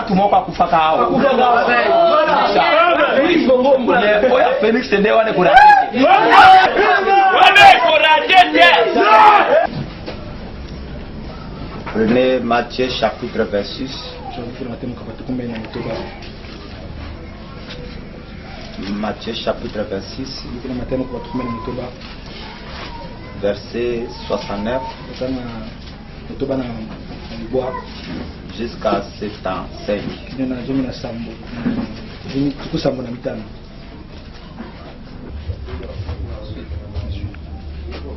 tu m'as pas coupé kao. Félix c'est né on est courageux. Prenez Matthieu chapitre 26. Matthieu chapitre 26. Verset 69 jusqu'à 75.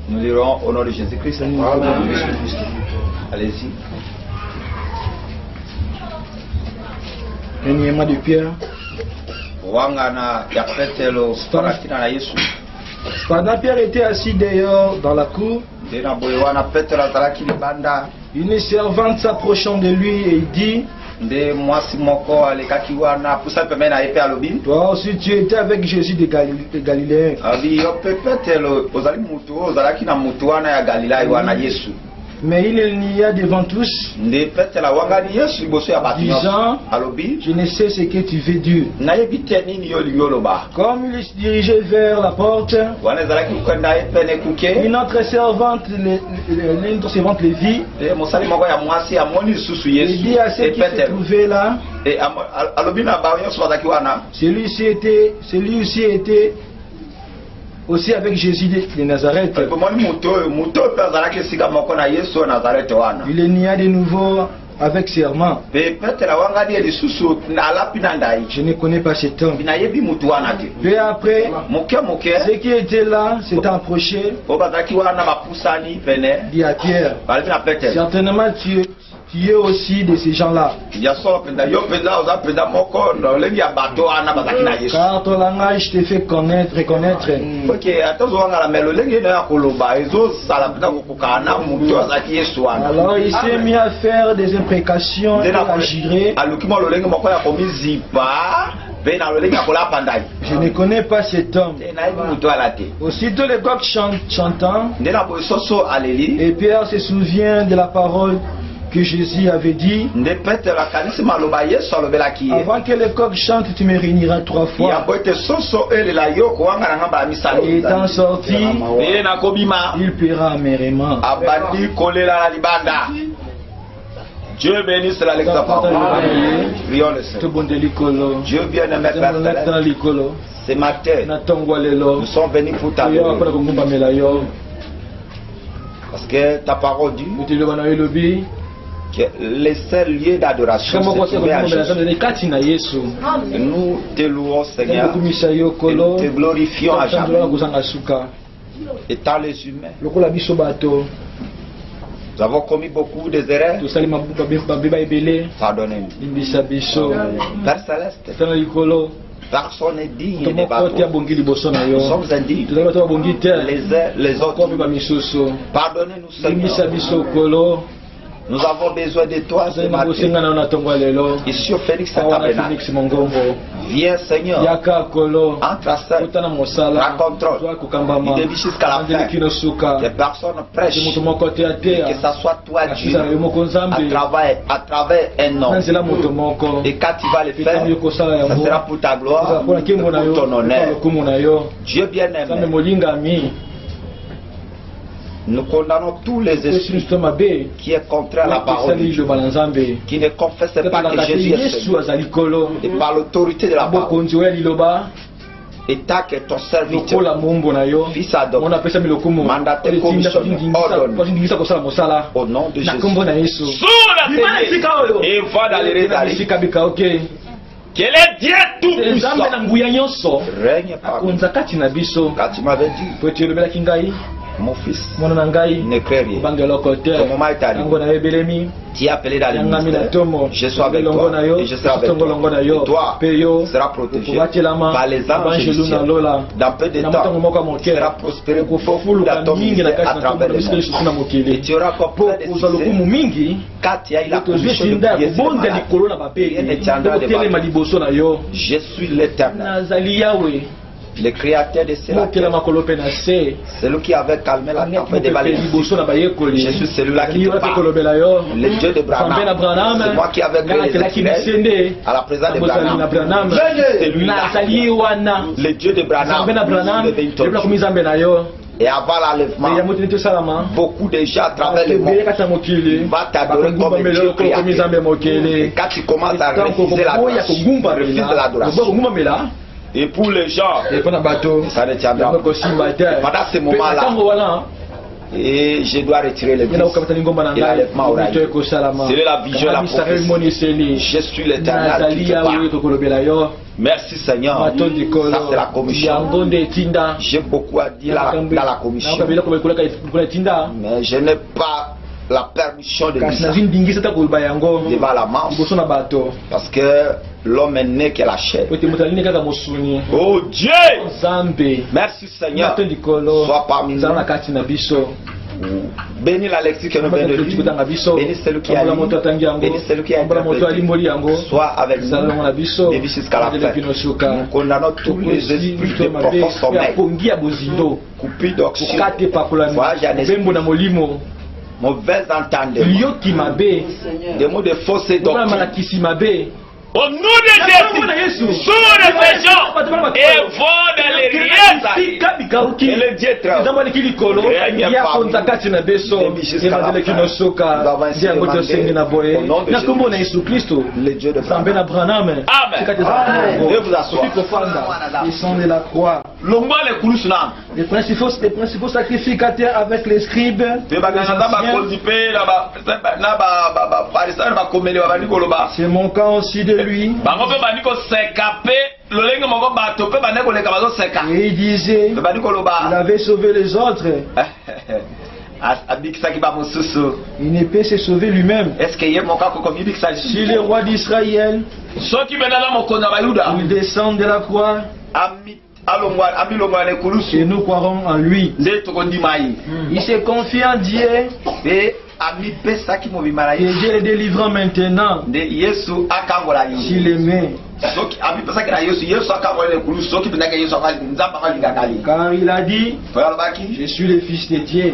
Nous lirons au nom de Jésus-Christ. Allez-y. Énième de Pierre. Pendant Pierre était assis dehors dans la cour, une servante s'approchant de lui et dit: toi aussi tu étais avec Jésus de Galilée. Mais il nia devant tous, disant: je ne sais ce que tu veux dire. Comme il se dirigeait vers la porte, une autre servante le vit et dit à ceux qui se trouvaient là: celui-ci était aussi avec Jésus de Nazareth. Il est nia de nouveau avec serment: je ne connais pas cet homme. Peu après, ceux qui étaient là s'étant approchés, dit à Pierre: certainement tu es aussi de ces gens-là, car ton langage te fait reconnaître. Alors il s'est mis à faire des imprécations et à jurer: je ne connais pas cet homme. Aussitôt les coqs chantant, et Pierre se souvient de la parole que Jésus avait dit: avant que le coq chante, tu me réuniras 3 fois. Et étant sorti, il paiera amèrement. Dieu bénisse la lecture de sa parole. Prions le Seigneur. Dieu bien-aimé Père Céleste, ce matin, nous sommes venus pour ta bénédiction. Parce que ta parole dit que les seuls lieux d'adoration se trouvaient à Jésus. Nous te louons, Seigneur, et nous te glorifions à jamais. Étant les humains, nous avons commis beaucoup d'erreurs. Pardonnez-nous. Père Céleste, personne n'est digne de battre. Nous sommes indignes les uns les autres. Pardonnez-nous, Seigneur. Nous avons besoin de toi ce matin. Ici au Félix Tabernacle. Viens, Seigneur. Entre à scène. Raconte-toi. Il devient jusqu'à la fin. Que personne prêche. Et que ça soit toi, Dieu, à travers un homme. Et quand tu vas le faire, ça sera pour ta gloire et pour ton honneur. Dieu bien-aimé, nous condamnons tous les esprits qui est contraire à la parole de Dieu, qui ne confessent pas que Jésus est Seigneur. Et par l'autorité de la parole, et tant que ton serviteur, fils Adam, mandaté commission, ordonne au nom de Jésus. Et va dans les rédactions. Quel est Dieu tout puissant? Règne parmi nous. Quand tu m'avais dit, mon fils, ne crée rien. Ton moment est arrivé. Tu es appelé dans les ministères. Je suis avec toi et je serai avec toi. Et toi, tu seras protégé par les anges du ciel. Dans peu de temps, tu seras prospéré pour beaucoup d'atomes à travers le monde. Et tu auras encore plein de succès. Quand tu as eu la commission de prier, rien ne tiendra devant toi. Je suis l'Éternel. Le créateur de cela, c'est lui qui avait calmé la tempête de Valérie. Je suis celui-là qui te parle. Le Dieu de Branham, c'est moi qui avais créé les écureuils à la présence de Branham. C'est lui-là, le Dieu de Branham. Et avant l'enlèvement, beaucoup de gens à travers le monde vont t'adorer comme Dieu créateur. Et quand tu commences à refuser l'adoration, refuse l'adoration. Et pour les gens, ça ne tiendra pas. Pendant ce moment-là, et je dois retirer le fils. Et l'enlèvement aura lieu. C'est la vision, la prophétie. Je suis l'Éternel qui te parle. Merci Seigneur. Ça c'est la commission. J'ai beaucoup à dire dans la commission. Mais je n'ai pas la permission de dire ça devant la masse. Parce que l'homme est né que la chair. Oh Dieu! Merci Seigneur. Sois parmi nous. Bénis la lecture que nous venons de lire. Bénis celui qui a lu. Bénis celui qui a interprété. Sois avec nous. Bénis jusqu'à la fin. Nous condamnons tous les esprits de profond sommeil. Coupés d'oxygène. Voyage à l'esprit. Mauvais entendement. Des mots de fausse doctrine. Au nom de Jésus, sous réflexion et vont dans les riens. Et le Dieu travaille. Le Dieu de Branham. Amen. Dieu vous assoit. Descend de la croix. Les principaux sacrificateurs avec les scribes. C'est mon cas aussi de lui. Et il disait, il avait sauvé les autres. Il ne peut se sauver lui-même. Si le roi d'Israël, il descend de la croix, et nous croirons en lui. Il se confie en Dieu. Et Dieu le délivrant maintenant. S'il aimait. Car il a dit, je suis le fils de Dieu.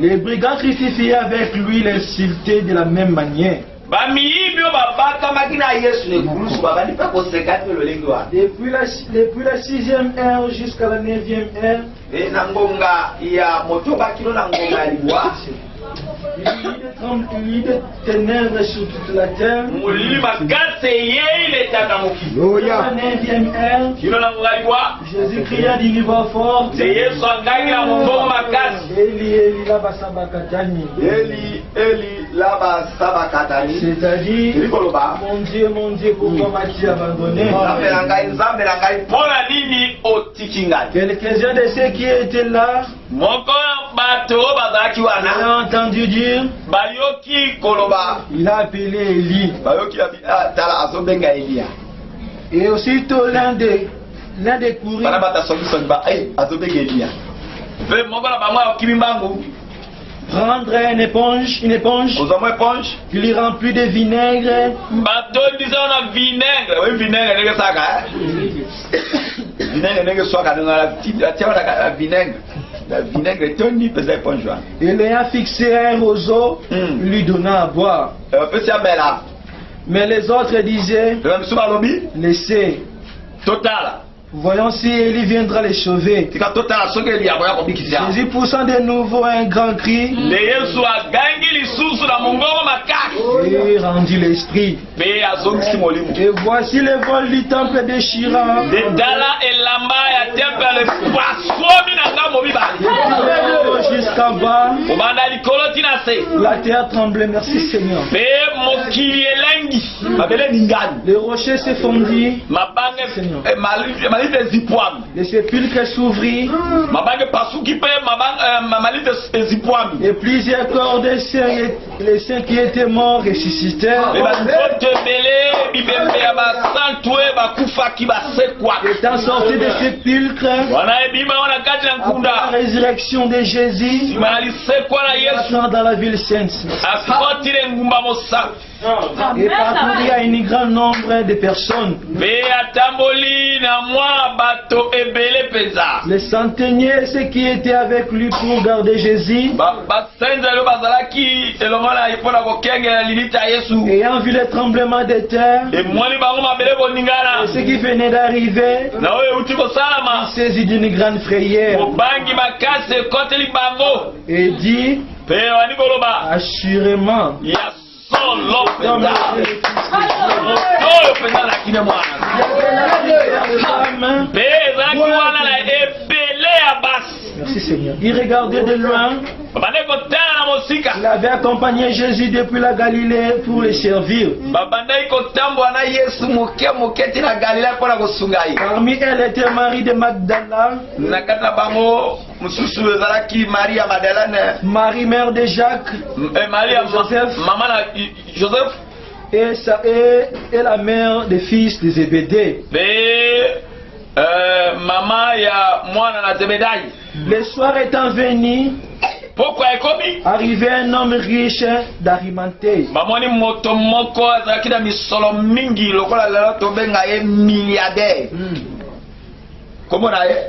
Les brigands crucifiés avec lui l'insultaient de la même manière. Depuis la 6e heure jusqu'à la 9e heure, il y a des ténèbres sur toute la terre. À la 9e heure, Jésus cria d'une voix forte, Eli, Eli, lama sabachthani. C'est-à-dire, mon Dieu, pourquoi m'as-tu abandonné? Quelques-uns de ceux qui étaient là ont entendu dire, il a appelé Élie. Et aussitôt l'un des courus prendre une éponge, il y remplit de vinaigre. Et l'ayant fixé un roseau, lui donna à boire. Mais les autres disaient, laissez. Voyons si Élie viendra les sauver. Jésus poussant de nouveau un grand cri, et rendit l'esprit. Et voici le vol du temple déchirant. Jusqu'en bas, la terre tremblait. Merci Seigneur. Les rochers se fondit. Les sépulcres s'ouvrirent. Et plusieurs corps des saints, les saints qui étaient morts ressuscitèrent. Étant sortis des sépulcres, après la résurrection de Jésus, dans la ville sainte. et parcourir à un grand nombre de personnes. Les centeniers, ceux qui étaient avec lui pour garder Jésus, ayant vu les tremblements de terre, et ceux qui venaient d'arriver, saisis d'une grande frayeur, et dit, assurément, merci Seigneur. Il regardait de loin. Il avait accompagné Jésus depuis la Galilée pour le servir. Parmi elles était Marie de Magdala, Marie mère de Jacques, Joseph, et la mère des fils de Zébédée. Le soir étant venu, arrivait un homme riche d'Arimathée.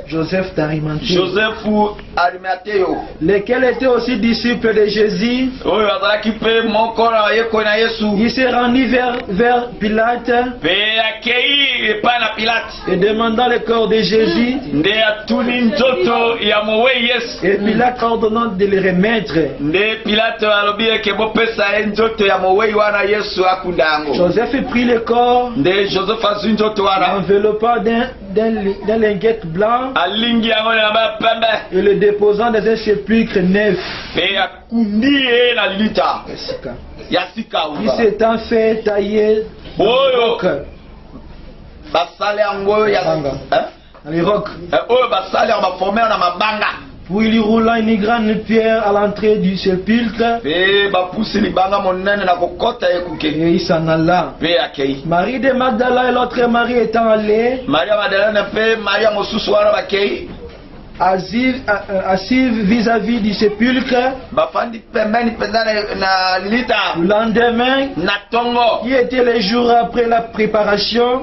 Joseph d'Arimathée. Lesquels étaient aussi disciples de Jésus. Il s'est rendu vers Pilate et demandant le corps de Jésus. Et Pilate ordonnant de le remettre. Joseph prit le corps, enveloppant d'un linguette blanc et le déposant dans un sépulcre neuf. Il s'étant fait tailler dans les rocs. Puis il roula une grande pierre à l'entrée du sépulcre et il s'en alla. Marie de Magdala et l'autre Marie étant allés, assises vis-à-vis du sépulcre. Le lendemain, qui était le jour après la préparation,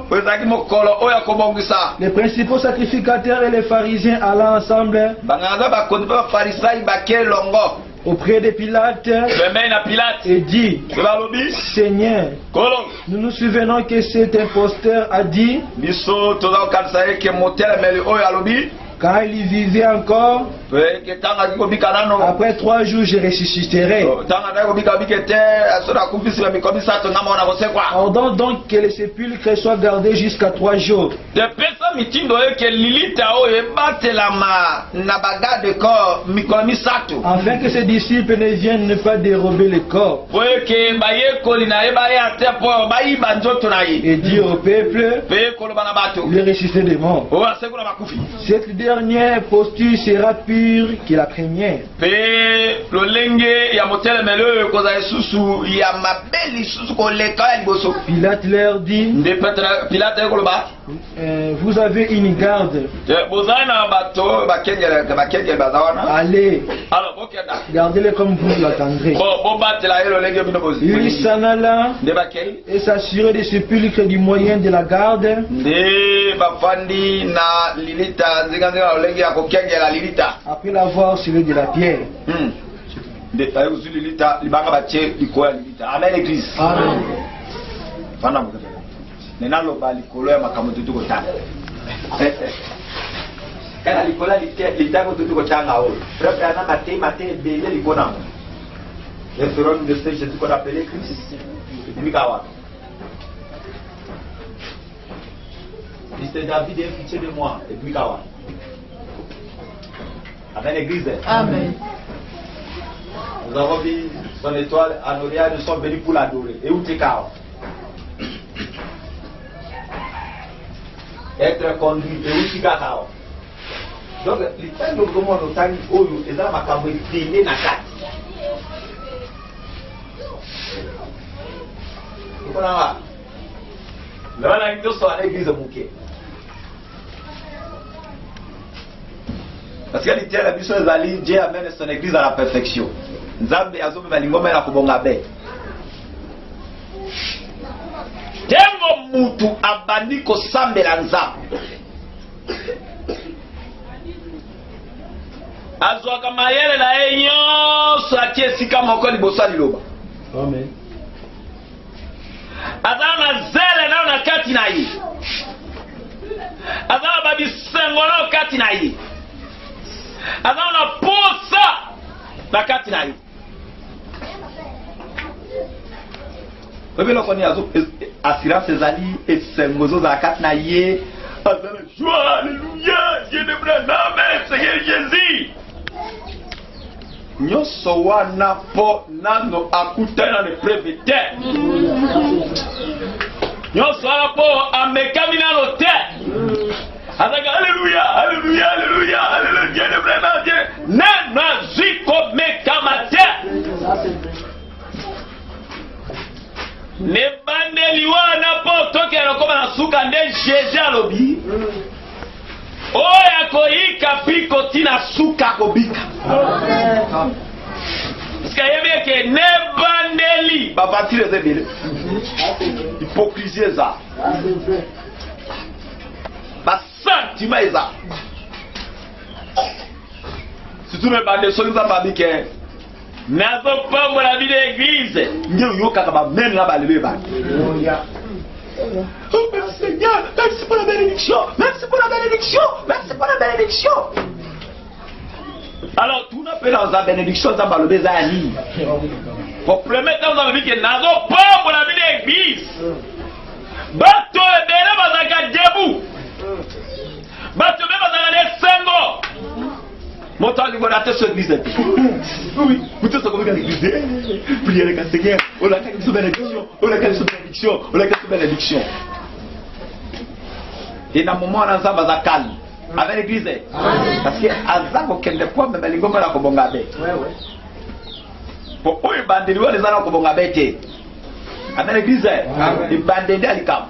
les principaux sacrificateurs et les pharisiens allant ensemble auprès de Pilate et dit, Seigneur, nous nous souvenons que cet imposteur a dit, quand il vivait encore, après 3 jours je ressusciterai. Ordonne donc que le sépulcre soit gardé jusqu'à 3 jours. Afin que ses disciples ne viennent pas dérober le corps. Et dire au peuple, le ressuscité des morts. Cette dernière posture sera pure que la première. Pilate leur dit, vous avez une garde. Allez, gardez-le comme vous l'attendrez. Il s'en alla et s'assurait des sépulcres du moyen de la garde. Après l'avoir suivi de la pierre. Amen, l'église. Amen. David est pitié de moi. Et puis Kawa. Amen, l'église. Amen. Nous avons vu son étoile à Noria, nous sommes venus pour l'adorer. Et où t'es Kawa? Être conduit. Et où t'es Kawa? Donc, les temps nous comment nous t'as dit, oh, et ça m'a cambré prié na kat. Vous comprenez? Là, on a une chose à l'église de Mouké. Parce que l'idée la mission de Dieu amène son église à la perfection. Nzambe azome balingoma na kubonga be. Tengo mutu abandi kosambela nzambe azwaka mayele na ye nyonso atie esika moko liboso ya liloba. Amen. Azala na zele nao na kati na ye, azala babisengo nao kati na ye, azala na posa na kati na ye. Obeloko ni azo assurance ezali esengo zo za kati na ye. Azala joie, alléluia, Dieu de Branham, Seigneur Jésus. Nyoso wana po nano akutana ne prevete. Nyoso wana po amekami nano te. Azaka alléluia, alléluia, alléluia, alléluia, Dieu de Branham, Dieu. Nana ziko mekamate. Ne bandeli wana po toke alokoma na suka nde Jésus alobi. Oya koyika piko tina suka kobika. Parce que yebe ke ne bandeli bavatire zebele. Hypocrisie eza. Ba sentiment eza. Surtout me bande so nza babike. Nazo pambo la vie d'église. Ndiyo yoka ba même na balebe ba. Oh merci Seigneur, merci pour la bénédiction, merci pour la bénédiction, merci pour la bénédiction. Alors tout n'a pas dans la bénédiction, ça va le baiser à lui. Pour premier temps, vous avez dit que nazo pas pour la vie d'église. Bato et belle bazaka debout. Bato même bazaka sengo. Mon temps de voir cette église. Oui, vous tous comme l'église. Priez le Seigneur, on a qu'à bénédiction, on a qu'à bénédiction, on a qu'à bénédiction. Et dans le moment où on a un calme avec l'église, parce que Azako kende kwa même les gommes la kobongabe. Pour eux bandé les gens kobongabe te. Avec l'église, les bandés d'alikam.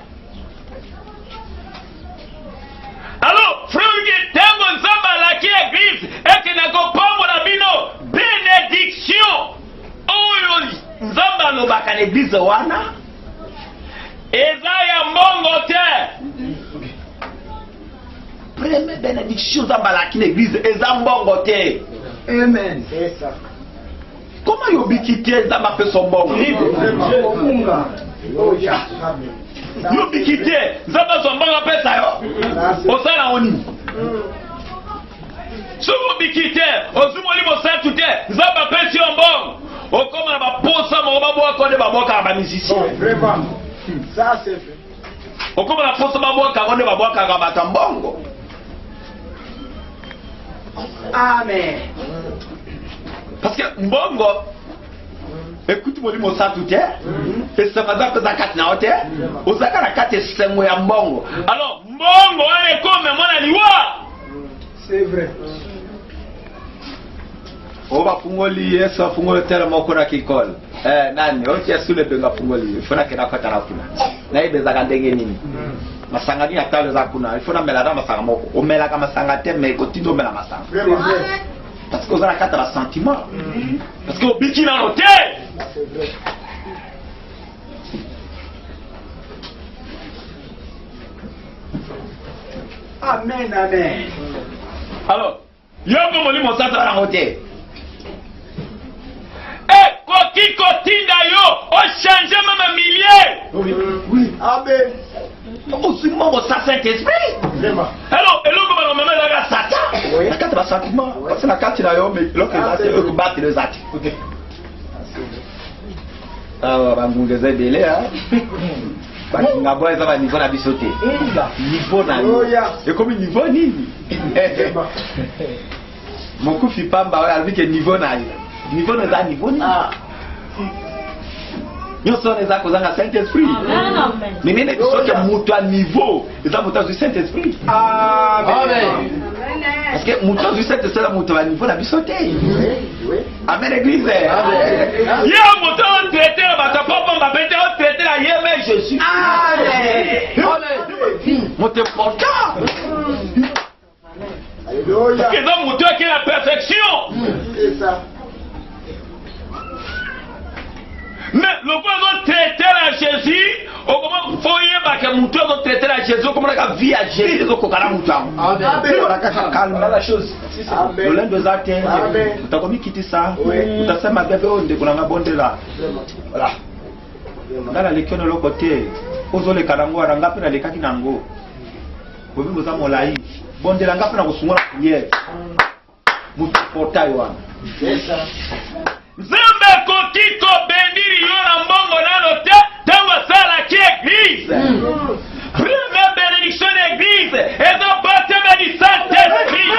Alors, frère, qui t'aime nzamba la qui église et que n'a pas mon abino bénédiction. Oh nzamba no baka l'église wana. Ezaya mbongo te. Première bénédiction nzamba la qui l'église eza mbongo te. Amen. C'est ça. Comment yobikite nzamba pe son mbongo? Yobikite nzamba son mbongo pesa yo. Osala oni. Souvent bikite, ozumoli mosantu te, nzamba pesi mbongo. Okoma na baposa mo baboa konde baboka ba musicien. Vraiment. Ça c'est fait. Okoma na posa baboka konde baboka ba tambongo. Amen. Parce que mbongo écoute moi mo santu te. Et ça va za kati na hote. Ozaka na kati sengo ya mbongo. Alors mbongo ale comme mona liwa. C'est vrai. Oba fungoli Yesu fungoli tele moko na kikol. Nani oti asule benga fungoli. Funa kena kata na kuna. Na ibe za kandenge nini? Masanga ni atale za kuna. Ifuna melada masanga moko. O melaka masanga te me kotindo mela masanga. Parce que ozana kata la sentiment. Parce que obiki na hotel. Amen, amen. Alors, yoko moli mosata na hotel. Koki kotinda yo, o changer même millier. Oui, oui. Amen. Aussi mon Saint-Esprit. Vraiment. Alors, et l'autre va même la Satan. Oui. La carte va sentiment. Parce que la carte là yo mais l'autre là c'est eux qui battent les actes. OK. Ah, va ngongeza belé hein. Baki ngabo eza ba niveau na bisoté. Niveau na. Et comme niveau nini? Moko fipamba wa avec niveau na. Niveau na niveau ni. Nyoso neza kozanga Saint-Esprit. Mais nene bisoke mutu à niveau, eza mutu du Saint-Esprit. Amen. Parce que mutu du Saint-Esprit la mutu à niveau na bisote. Oui. Amen l'église. Amen. Ya mutu on traiter ba ta papa ba bete on traiter la yeme Jésus. Amen. Amen. Mutu important. Alléluia. Parce que dans mutu qui est la perfection. C'est ça. Mais le point de traiter la na Jésus, au moment où faut y avoir que mon tour traiter la Jésus, comment la vie à Jésus, au kokala mouton. Amen. Calme la chose. Le lundi deux atteint. Tu as commis quitter ça. Tu as fait ma bébé on décolle la bonne là. Voilà. Dans la lecture de l'autre côté, aux les kalango aranga pe na lekaki nango. Bobi boza molai. Bonde la ngapa na kusungula prière. Mutu portail wana. Nzambe kokiko bendiri yona mbongo nano te tango sala ki église. Première bénédiction d'église et de baptême du Saint-Esprit.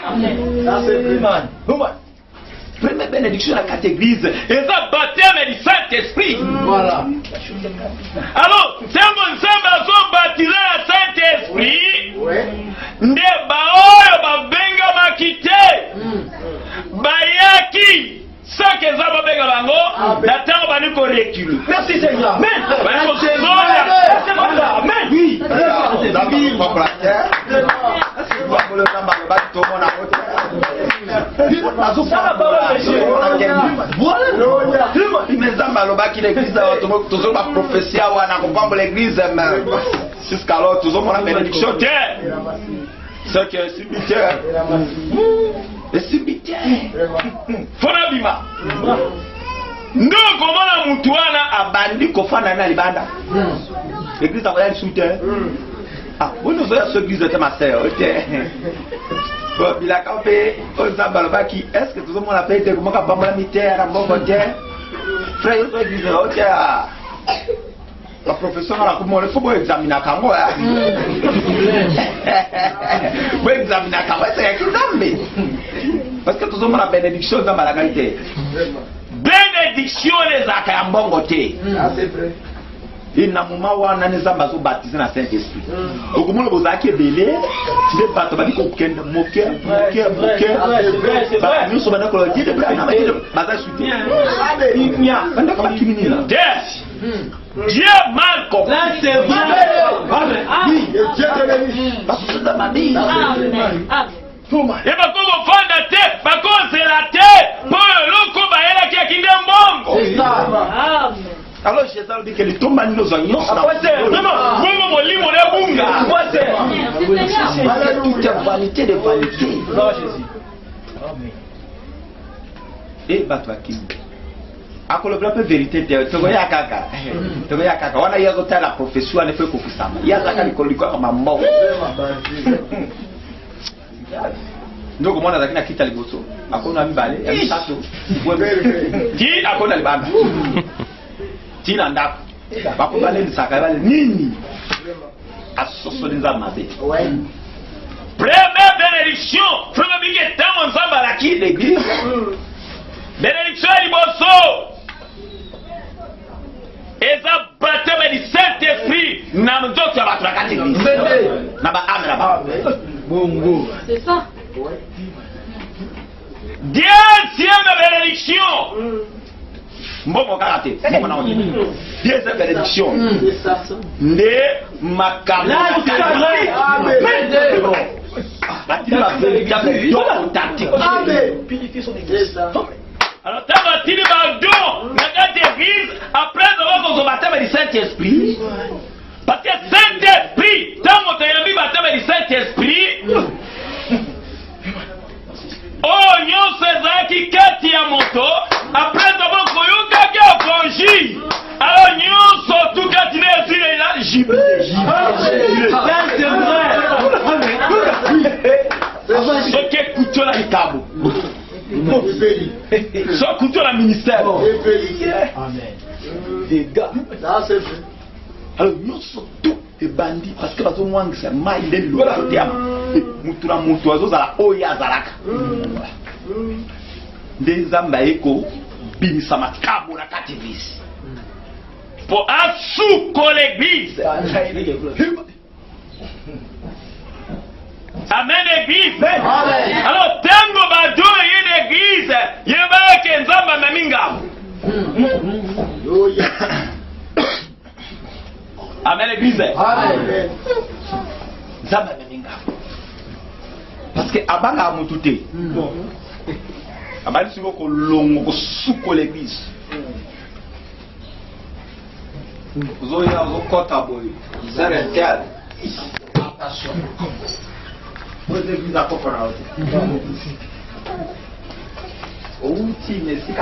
Amen. Ça c'est priman. Première bénédiction de la carte église et de baptême du Saint-Esprit. Voilà. Alors, tango nzambe azo baptiser le Saint-Esprit. Nde baoyo babenga makite. Bayaki soki eza babenga bango na ntango bani korecule. Merci Seigneur. Amen. Jusqu'alors, tous ont la bénédiction. Ce qui est cimetière. Le cimetière. Fonabima. Ndo komona mutu wana abandi kofana na libanda. L'église a un soutien. Ah, vous nous voyez ce église était ma sœur. Bon, il a campé aux Zambalbaki. Est-ce que tout le monde a payé comment on a mis terre à bon côté? Frère, il faut dire, ok. La profession a comment il faut examiner quand moi. Vous examiner quand moi, c'est examiné. Parce que tout le monde a bénédiction dans la qualité. Bénédiction les akayambon côté. Ah, c'est vrai. Et na moment où on a les ambassades baptisés dans Saint-Esprit. Au moment où vous avez belé, tu ne pas te dire qu'on peut moquer. C'est vrai. Nous sommes d'accord. Dieu est prêt. Dieu mal comme là c'est vrai. Dieu te bénisse. Parce que c'est dans ma vie. Et bakoko fanda te, bakoko zelate, pour loko baela ki akinde mbongo. C'est ça. Alors Jésus dit que les tombes nous ont mis. Vraiment, vraiment mon lit mon bunga. Tout est vanité de vanité. Non Jésus. Et batwaki. Akolo peu vérité de togoya kaka. Togoya kaka. Wana yazo ta la profession ne fait kokusama. Yaza koliko kama mbo. Ndoko mwana zakina kita liboso. Akona mibale ya mitatu. Ti akona libanda. Tina ndako. Bakubale nisaka bale nini? Asosolinza mabe. Première bénédiction, frère Bige tamo nzamba la ki l'église. Bénédiction liboso. Eza baptême du Saint-Esprit na mzoto ya batu bakati l'église. Na ba ame na ba. Bongo. C'est ça. Deuxième bénédiction. Mbongo karate. Mbongo na onye. Deuxième bénédiction. Ne makambo. Amen. Alors, tant que tu vas don, la église, après avoir son baptême du Saint-Esprit, parce que Saint-Esprit, tant que tu as mis baptême du Saint-Esprit, oh, nous faisons qui kati ya moto, après avoir koyoka ki akonji, alors nous surtout quand tu es sur là, j'y vais. C'est vrai. Ce qui est couteau là, il tabo. Ce couteau là, ministère. Amen. Des gars. Alors, nous sommes tous des bandits parce que nous sommes tous des mailles de l'eau. Nous sommes tous des oya zalaka. Des ambaïko, bimisama kabo na kativisi. Pour un sous l'église. Amen l'église. Alors tango bado une église, yeba ke nzamba na minga. Amen l'église. Amen. Nzamba na minga. Parce que abanga mutute. Abali siko ko longo ko suko l'église. Vous avez un compte à boy. C'est un tel. Attention. Vous avez vu la conférence. Outi, mais si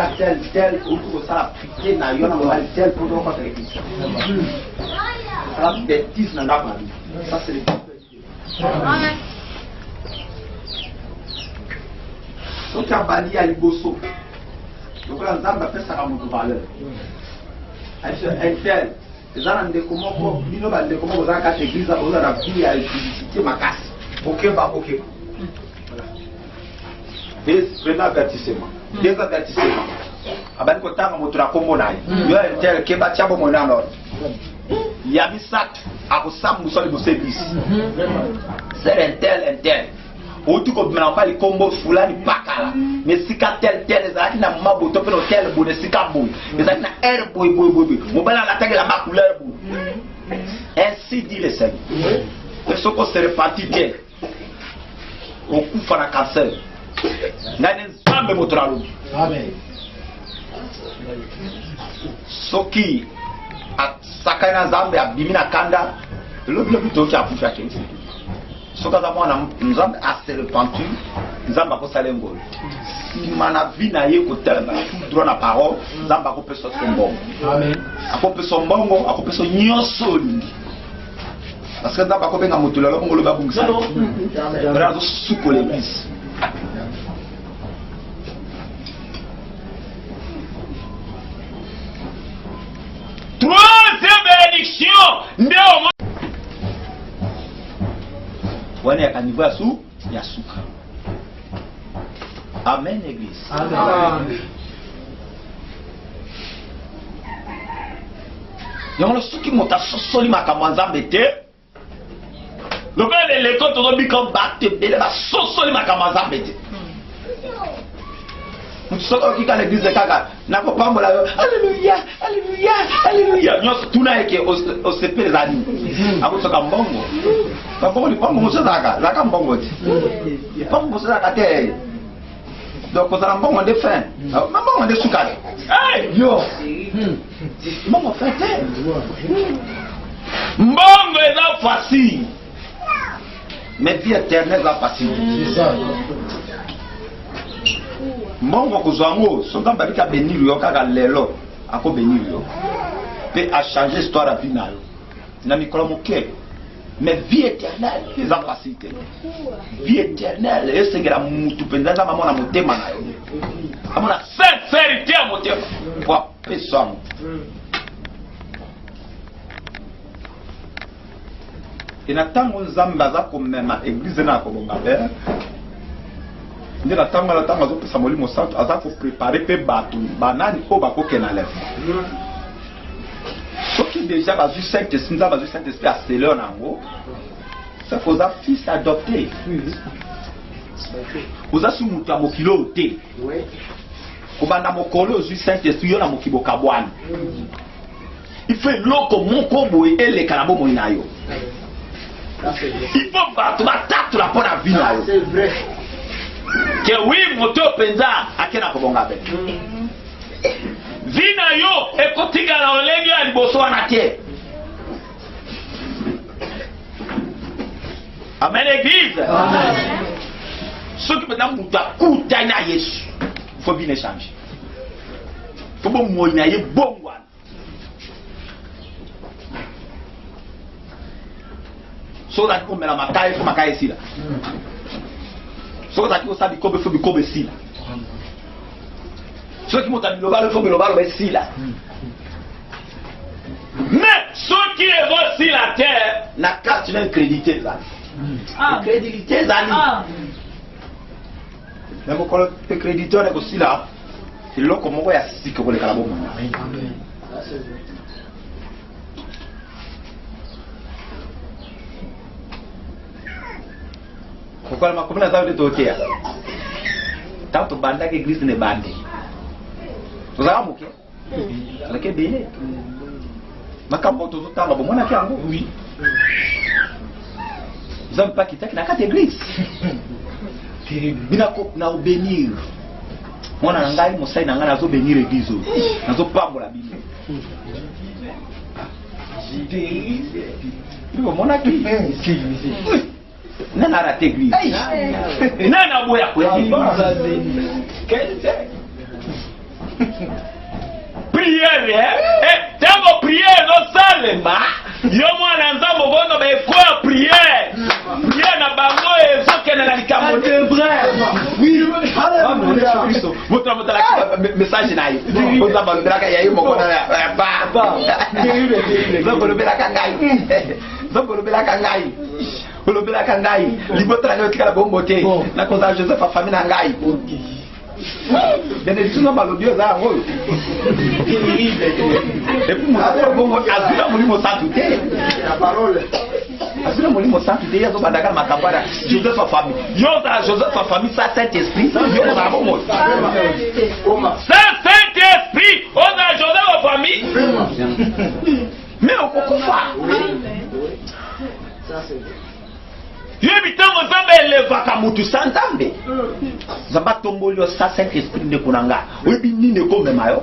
tel, ou ça la piqué, n'a eu un tel pour nous faire l'église. Ça la bêtise dans la vie. Ça c'est les donc il y a bali à l'ibosso. Donc là, nous avons fait ça comme une valeur. Un tel, les gens ont dit comment vous avez quatre églises, vous avez appris à utiliser ma casse. Ok, bah ok. Et prenez avertissement. Des avertissements. Abani kotanga motura kombo naye. Yo un tel qui batia bon mon alors. Il y a mis ça à vous sam musoli mo service. C'est un tel. Otu ko bimana pali kombo fulani pakala. Mais sika tel ezaki na maboto pe no tel bo de sika boy. Ezaki na air boy. Mo bala la tag la ma couleur boy. Ainsi dit le Seigneur. Et ce qu'on se répartit bien. Au coup fana cancer. Nani zambe motoralo. Amen. Soki sakana zambe abimina kanda le toki afufa kenzi. Soka za mwana nzambe ase repentir nzamba ko salengolo. Mana vina ye ko telema droit na parole nzamba ko peso sombongo. Amen. Akope sombongo akope nyonso lingi. Parce que nzamba ko benga motulalo ngolo ba bungisa. Amen. Brazo suko l'église. Troisième bénédiction, ndeo wana yakanivu ya suka. Amen église. Amen. Yongo suki mota sosoli makambo nzambe te. Lokale leko to bi comme batte bele ba sosoli makambo nzambe te. Mutsoka kika l'église kaka nako pambola yo alléluia nyoso tuna yake osepe les amis akosoka mbongo pambo ni pambo mosaka zaka mbongo ti pambo mosaka te donc kozala mbongo de fin mbongo de suka yo mbongo fin te mbongo eza facile mais vie éternelle va facile. C'est ça. Mbongo kozwango songa babika bénir yo kaka lelo ako bénir yo pe a changer histoire à vie na yo na mikolo moke mais vie éternelle eza facilité vie éternelle esengela mutu penza na mama na motema na yo amona sincérité à motema pour personne. Et na tango nzamba za ko mema église na ko bonga père. Ndi na tango la tango zo pesa molimo santo aza ko préparer pe batu banani ko bako kenalef. Soki déjà bazu Saint-Esprit nza bazu Saint-Esprit a scellé nango. Ça faut za fils adopté. Oza su mutu amokilo te. Oui. Kobanda mokolo ozu Saint-Esprit yo na mokiboka bwana. Il fait loko moko boye ele kanabo moina yo. Il faut battre la porte à vie. C'est vrai. Que oui, moto penza akena kobonga be. Vina yo ekotika na olenge ya liboso wana te. Amen église. Amen. Ce qui peut être muta kuta na Yesu. Faut bien échanger. Faut bon moina ye bongwa. So that you mela makai for makai sila. So that you sabi kobe for kobe sila. So that you mota global for global be sila. Mais ceux qui évoquent si la terre na carte n'a crédité là. Crédité là. Mais pourquoi le créditeur est aussi là? C'est là comment va assister que vous les calabos. Amen. Pourquoi ma commune a de toquer? Tant que banda que église ne bande. Vous avez moqué? Vous avez béni. Ma campo tout le temps, bon, moi, oui. Vous n'avez pas quitté la carte église. Binako na bénir. Moi, na ngai mo sai na ngana zo bénir église. Na zo pambo la Bible. Mon aki. Nana raté église. Nana boya quoi. Prière, hein? Tango prière no salema. Yo mwana nzambo bono be quoi prière. Prière na bango ezoke na likambo de vrai. Oui. Votre message na yi. Vous abandonaka yayi mokona ba. Zokolo belaka ngai. Zokolo belaka ngai. Olobelaka ngai. Libotala no tikala bombote. Na koza Joseph famille na ngai. Bénédiction dans le Dieu là, oui. Et puis moi, azula mulimo santé. La parole. Azula mulimo santé, yazo bandaka makabara. Joseph sa famille. Yo za Joseph sa famille ça Saint-Esprit. Yo na bomo. Saint-Esprit, on a Joseph sa famille. Mais on peut pas. Yo bitango nzambe elevaka mutu santambe. Zamba tombolio sa Saint-Esprit ne kunanga. Obi nini ko mema yo.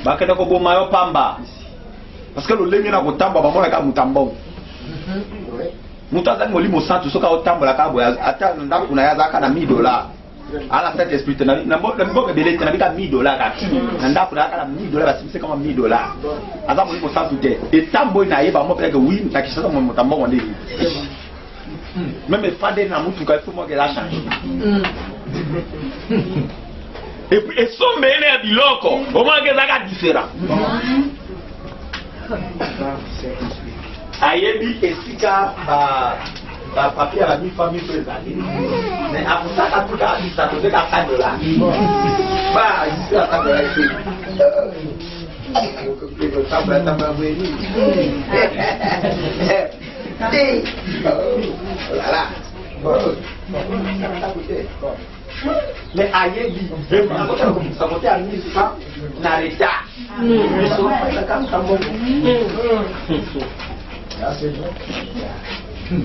Bakenda ko boma yo pamba. Parce que lo lengi na kotamba ba mona ka mutambo. Mutu azangi molimo santu soka otambola ka boya ata ndaku na yazaka na $1000. Ala Saint-Esprit na mboka belete na bika $1000 kaki. Nanda kuna kala $1000 basimse kama $1000. Aza mo ko santu te. Etambo na yeba mo peke oui mtakishaka mo mutambo wande. Même fade na mutu ka faut mo la changer. Et puis et son mene biloko, au moins que ça différent. Ayebi esika ba papier à la mi-famille présentée. Mais après ça, quand tu as dit ça, tu as $100. Bah, ici, à $100 ici. Mais aïe, ça monte à 1000 francs, n'arrêta.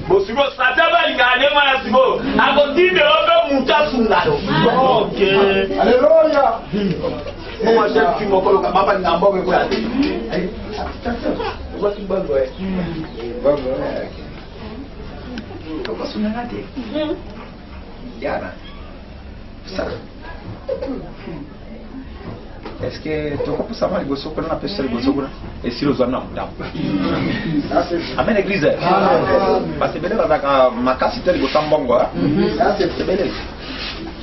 Bosibo sataba ingane mwana sibo akotinde obe muta sungalo. Okay. Hallelujah. Moi j'ai tu mokolo ka baba ngambo ko ya. What's bango eh? Bango eh. Ko sunanga te. Yana. Ça. Est-ce que tu comprends ça mal gosso qu'on appelle ça gosso et si le zona amen église parce que belle la makasi tel gosso mbongo ça c'est belle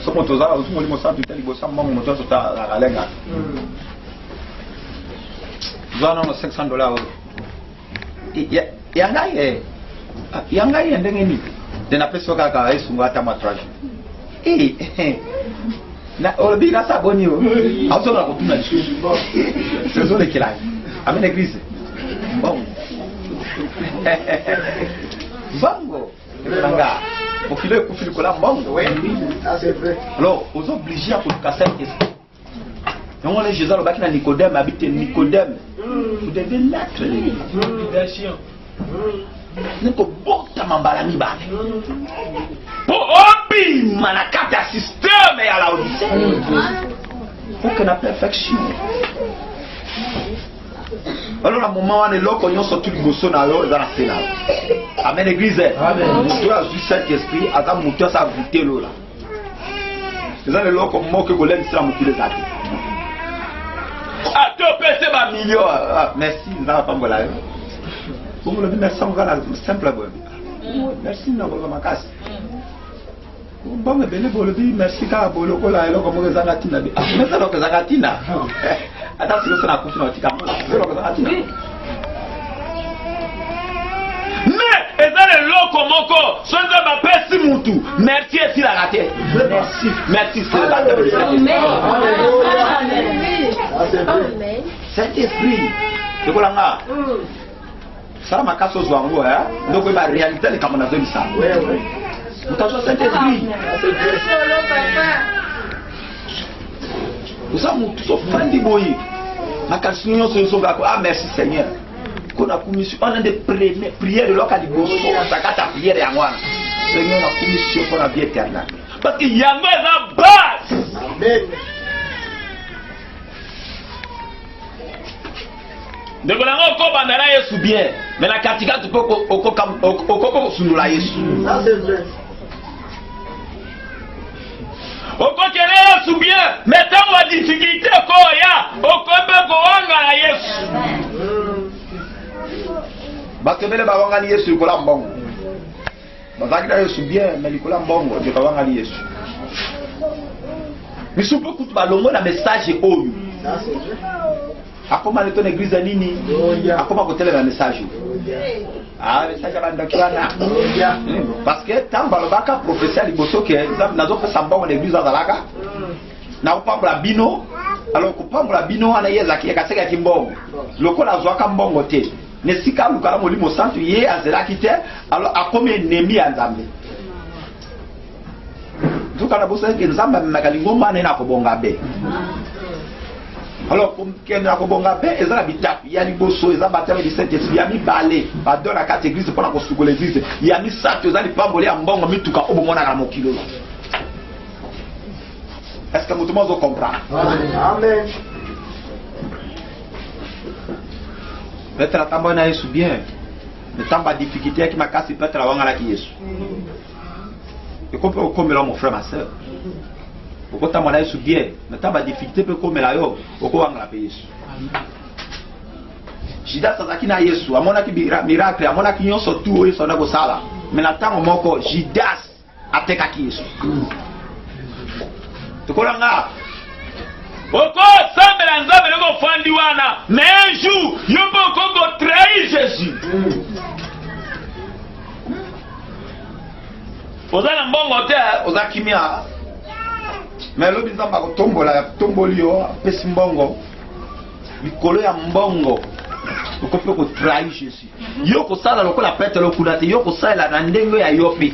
so moto za zo mo limo sa tu tel gosso mbongo moto so ta la lenga zona no $600 yanga ye ndenge ni tena pesa kaka esunga hata matraje na olbika saboni yo azona kutuna discussion c'est zo le kilai amen église bon bango nanga okile kufili kola bango oui ça c'est vrai alors aux obligés pour casser esprit donc on les Jésus le baki na Nicodème habite Nicodème vous devez l'être l'obligation niko bota mambala mibale po obi manakata système ya la Odyssée pour que la perfection alors la moment on est là qu'on y sorti du gosso na yo dans la cela amen église amen tu as juste cet esprit ata muto sa goûter là c'est ça le là comme moi que golem sera muto les atis a to pèse ba million merci na pas ngola pour le dire merci encore la simple bonne merci na ngola makasi bon mais bene bolo bi merci ka bolo ko la elo comme ça ngatina bi mais ça donc ça ngatina attends si ça na kufi na tika mo c'est donc ça ngatina mais ezale loko moko sonza ba pesi mutu merci si la raté merci c'est la amen Saint-Esprit de kolanga ça ma kaso zwango donc ba réalité le kamona zo bisa ouais Mutazo Saint-Esprit. Vous savez, tout ce fan de boy. Ma question c'est sur ah merci Seigneur. Qu'on a commission, on a des prières de local de gosso, ça cata prière et à moi. Seigneur, on a commission pour la vie éternelle. Parce qu'il y a la base. Amen. De Golango ko bandana Yesu bien, mais la katika tu peux okoko sunula Yesu. Ça c'est vrai. Oko kele Yesu bien, mais tant wa difficulté ko ya, okobe ko wanga la Yesu. Batebele ba wanga ni Yesu ko la mbongo. Bazakira Yesu bien, mais ko la mbongo de ka wanga ni Yesu. Mais si peut kutu balongo na message oyo. Ça c'est vrai. Akoma leto na église nini? Akoma ko tele na message. Ah, message abanda kiwana. Parce que tant balobaka professeur liboso ke nazo fa samba na église azalaka. Na kupambula bino, alors kupambula bino ana yeza kaseka kimbongo. Lokola azwaka mbongo te. Nesika lukala molimo santu ye azelaki te, alors akome ennemi ya Nzambe. Tukana bosa ke Nzamba makalingoma na kobonga be. Alors comme ken na kobonga be ezala bitapu ya liboso eza batame di Saint-Esprit ya mi balé ba dans la carte église pour na kosuko l'église ya mi sato ezali pambole ya mbongo mituka obomona na mokilo. Est-ce que tout le monde comprend? Amen. Peut-être la tambo na Yesu bien. Mais tamba difficulté qui m'a cassé peut-être la wanga la ki Yesu. Et comme là mon frère ma sœur. Pourquoi tamba na Yesu bien? Mais tamba difficulté peut comme là yo, pourquoi wanga la Yesu. Judas azaki na Yesu, amona ki miracle, amona ki nyonso tout Yesu na ko sala. Mais na tango moko Judas ateka ki Yesu. Tukolanga Oko sambela Nzambe loko fandi wana, mais un jour yoko koko trahir Jésus. Ozana mbongo te, ozakimia. Mais lobi Nzamba ko tombola, tomboli yo, pesi mbongo. Mikolo ya mbongo. Okope ko trahir Jésus. Yoko sala lokola pete lokuna te, yoko sala na ndenge ya yopi.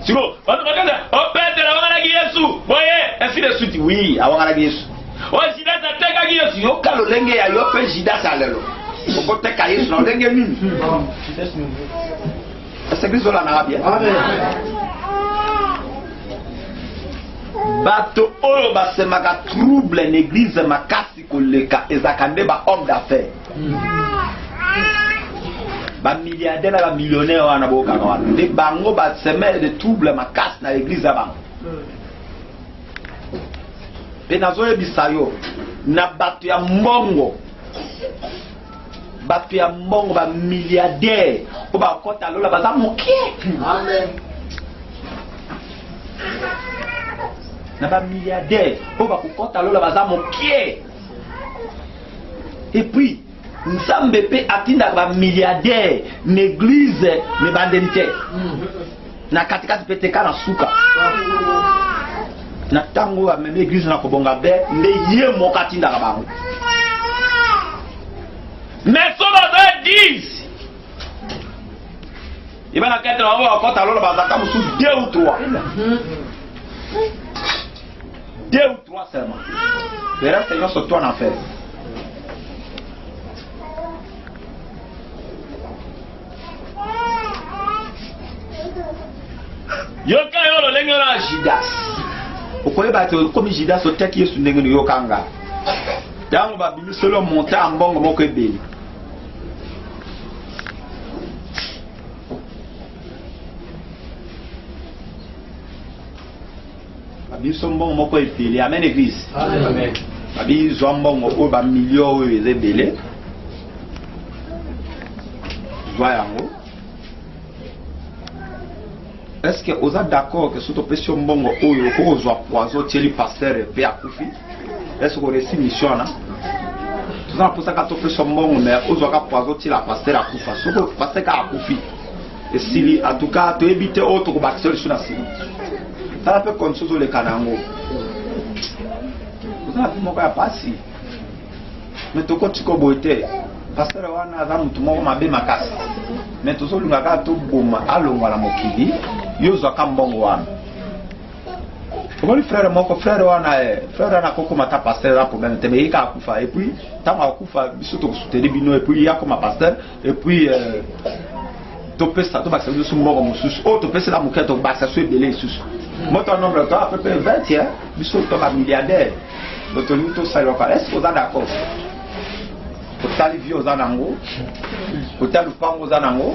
Siko, watu bakanda, opete la wangana ki Yesu. Voyez, ainsi de suite. Oui, awangana ki Yesu. O Judas ateka ki Yesu. Yoka lo lenge ya yope Judas alelo. Oko teka Yesu na lenge nini? Est-ce que Christ la na bien? Amen. Bato oyo basemaka trouble l'église makasi koleka ezakande ba homme d'affaires. Ba milliardaire na ba millionnaire wana boka wana de bango ba semaine de trouble makasi na l'église bango. Pe nazoye bisayo na bato ya mbongo. Bato ya mbongo ba milliardaire ko ba kota lola baza mokie. Amen. Na ba milliardaire ko ba kota lola baza mokie. Et puis Nzambe pe atinda ba milliardaire n'église ne bandelite. Na katikati pete kana suka. Na tango même église na kobonga be nde ye mokatinda ka bango. Mais cela dit, il va la quête là, on va encore t'allonger dans la table sous 2 ou 3. 2 ou 3 seulement. Le reste, c'est sur toi en enfer. Yoka yolo lengo la Judas. Okoye ba te comme Judas o teki Yesu ndenge no yokanga. Tango ba bimi solo monta mbongo moko ebeli. Babi so mbongo moko ebeli, amen église. Amen. Babi zo mbongo o ba million oyo ezebele. Zwa yango. Est-ce que vous êtes d'accord que cette opération mbongo oyo ko ozwa poison tieli pasteur pe akufi? Est-ce que vous réussi mission là? Tout ça pour ça que opération mbongo mais ozwa ka poison tieli la pasteur akufa. Soko pasteur ka akufi. Et si en tout cas tu éviter autre ko bakisel sur la sili. Ça peut comme chose le kanango. Vous avez moko ya pasi. Mais to ko tiko boite. Pasteur wana za mutu moko mabe makasi. Mais toujours lunga ka to boma alongwa na mokili. Yozo kambongo wana. Comme frère moko frère wana koko mata pasteur là pour même te me ka akufa et puis tant akufa biso to soutenir bino et puis ya comme pasteur et puis to pesa to baksa biso moko mususu o to pesa la moket to baksa so ebele susu. Moto nombre to à peu près 20 biso to ba milliardaire L'autonomie tout ça, est-ce que vous êtes d'accord? Vous avez vu aux anango, vous avez vu aux anango,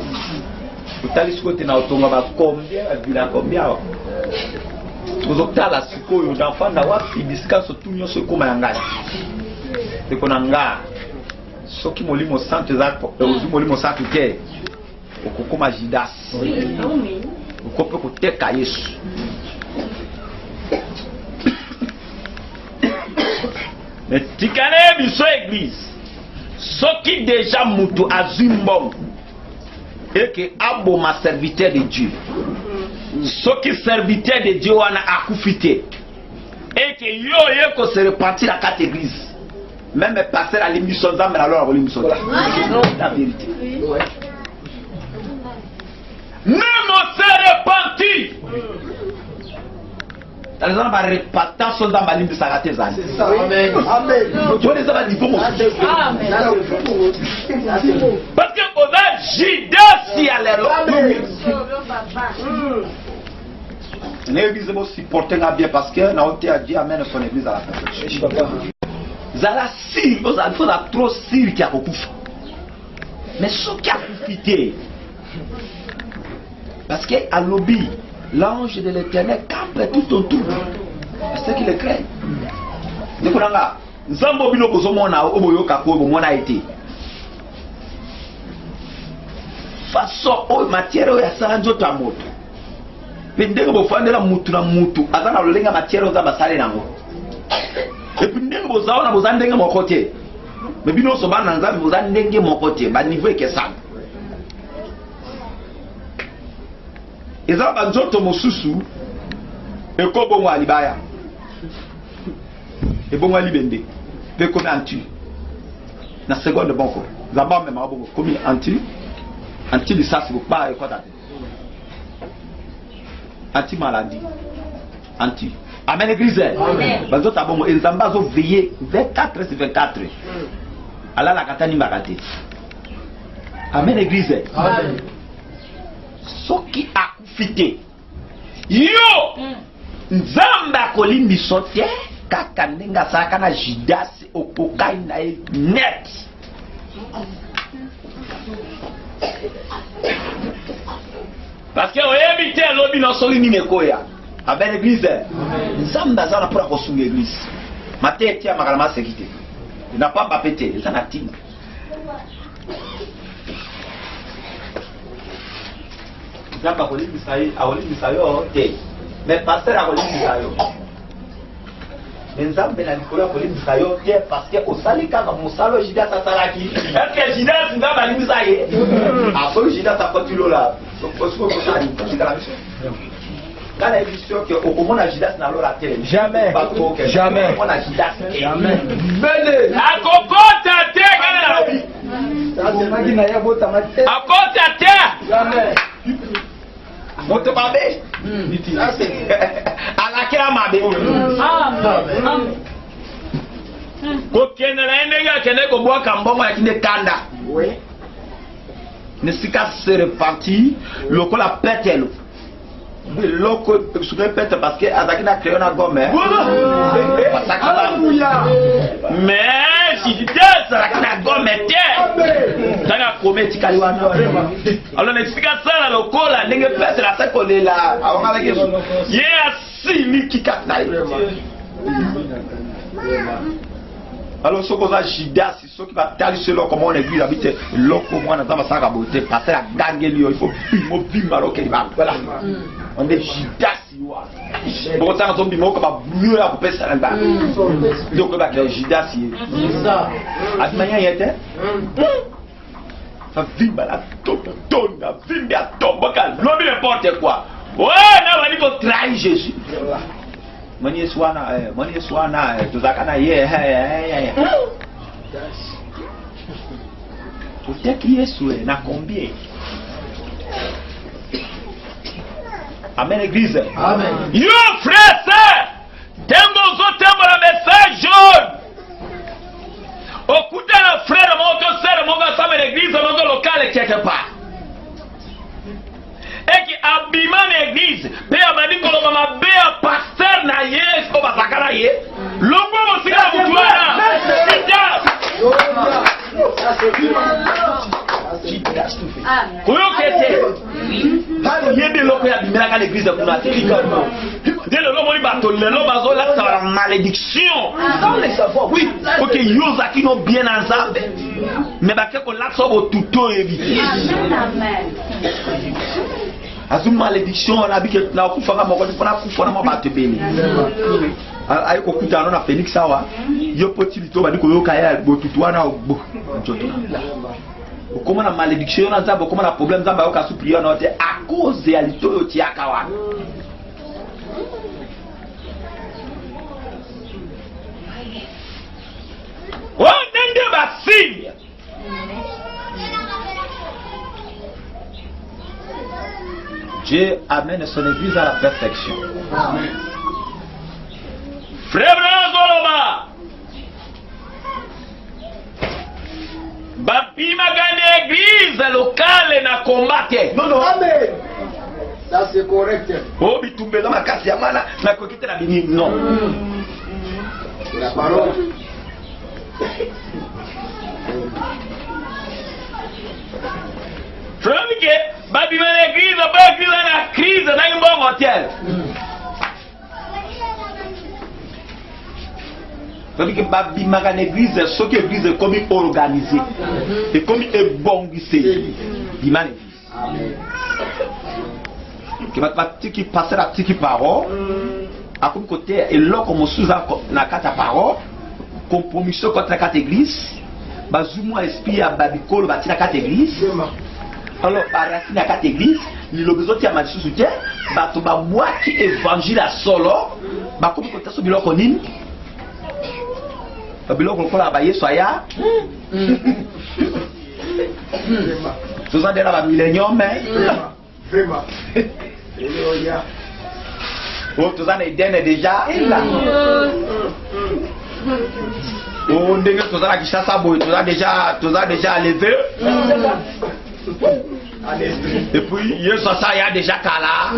vous avez vu aux anango, combien, combien? Vous avez la suko, vous avez fait la fibisca, surtout nous ce qu'on a engagé. C'est qu'on engage. Ce qui m'a dit mon centre, aux mon centre qui au Kokoma Jidas. Au Kokoma Tekayesu. Mais tikane biso église. Ce qui déjà mutu azumbom et que aboma serviteur de Dieu. Ce qui serviteur de Dieu wana akufité et que yo yeko se repartir la quatre églises. Même passer à l'émission d'âme alors à l'émission d'âme. C'est la vérité. Même on s'est repenti. Dans les gens va repartir son d'âme à l'émission d'âme. C'est ça. Amen. Amen. Tu vois les gens il faut mon parce que on a Judas si à l'heure. L'église va supporter bien parce que Naoté a dit amen son église à la perfection. Zala si, il faut trop sir qui a beaucoup. Mais ce qui a profité, parce qu'à l'obéi, l'ange de l'éternel campe tout autour. C'est ce qu'il le crée. Donc, Zambo Bino Bozomona, Oboyo Kako, Mona été. Façon, matière, il y a ça, d'autres à moto. Mais dès que vous faites de la moutou, Azana le lenga matière aux ambassades nango. Et puis vous avez mon côté. Mais bien vous avez mon côté. Bah niveau que ça. Et ça va d'autres mosusu. Et comme bon alibaya. Et bon alibende. Peut comme anti. Na seconde bon quoi. Zaba même abo comme anti. Anti de ça c'est pas quoi ça. Anti maladie. Anti. Amen église. Bazo tabongo enzamba zo veiller 24 sur 24. Ala la katani makate. Amen église. Amen. Soki akufite. Yo! Nzamba kolindi sote kaka ndenga saka na Judas okokai na net. Parce que oyebite lobi no solini mekoya. Amen église. Nzamba zana pour kosunga église. Matete ya makalama sécurité. Il n'a pas pété, ça n'a tine. n'a pas connu Misayo, mais pasteur a connu Misayo. Mais Nzambe na likolo connu Misayo parce que au salika comme Musalo Judas Sasalaki. Est-ce que Judas Nzambe a Misaye? Après Judas a pas tué là. Donc parce que ça c'est la mission. Quand la mission que au moment Judas n'a la télé. Jamais. Jamais. On a Judas. Jamais. Belle. A kokota te kana la vie. Ça c'est pas qui n'a ya bota mate. A kokota te. Jamais. Moto babé. Ça c'est ala kira mabe. Amen. Ko kenela enega kene ko bwa kambongo ya kinde kanda. Oui. Ne sika se reparti lokola petelo. Loco se répète parce que Azakina créé un gomme. Mais si tu t'es Azakina gomme, t'as un commet Tikaliwana. Alors, l'explique ça, le col, la ligne pèse la seconde là. Il y a 6 qui captent. Alors, ce qu'on a Judas, c'est ce qui va taler selon comment on est vu habite. Loco, moi, on a ça à beauté. Parce que la gangue, il faut plus mal au Kenya. Voilà. On est Judas. Pour ça, on a dit que la couper ça là-bas. Donc, on va dire Judas. C'est ça. À ce moment-là, il était. Ça vit la tonne, la vie de la tombe. L'homme n'importe quoi. Ouais, on va dire qu'on trahit Jésus. Mani swana tuzakana ye utaki Yesu na combien. Amen église. Amen. Yo frère ça tembo zo tembo la message jaune okuta na frère mon sœur mon gars ça l'église mon local quelque part. Et qui abîme l'église, mais a dit que le pasteur n'a pas sakana ye. L'homme aussi la qui cache tout fait. L'église dès le moment où la malédiction, sans les savoir, oui. ok, yosa qui n'ont bien ensemble, mais bah qu'on l'a sauvé tout évité. As une malédiction, on a dit que la koufara m'a dit qu'on a koufara m'a battu béni. Aïe kokuta on a Félix sawa, yo petit lito ba dit ko yo kaya botutu ana bo. Comment la malédiction on a ça, comment la problème ça ba yo ka supplier on a à cause de lito ti akawa. Oh, n'ende ba signe. Dieu amène son église à la perfection. Frère Zoloba, bapima gane église locale na combattre. Non, non, amen. Ça c'est correct. Oh, bitumbe na makasi ya mana na kokite na bini non. La parole. Frère Mike, bapima l'église, ba église na crise na un bon hôtel. C'est-à-dire que babimaka l'église, ce que l'église est comme organisée, et comme est bon guissé, bimane l'église. Qui passe la petite parole, à comme côté et là comme sous la carte parole, compromission contre la carte église, bazumo esprit à babicolo bâti la carte église. Alors par racine la carte église, le besoin de ma soutien, bato ba moi qui évangile à solo, ba comme côté sur biloko nini. Biloko kola ba yeso aya. Tous en la millénium mais vraiment. Oh, tous en Eden déjà là. Oh, ndenge tous en Kishasa boy, tous en déjà levé. Et puis yeso ça ya déjà kala.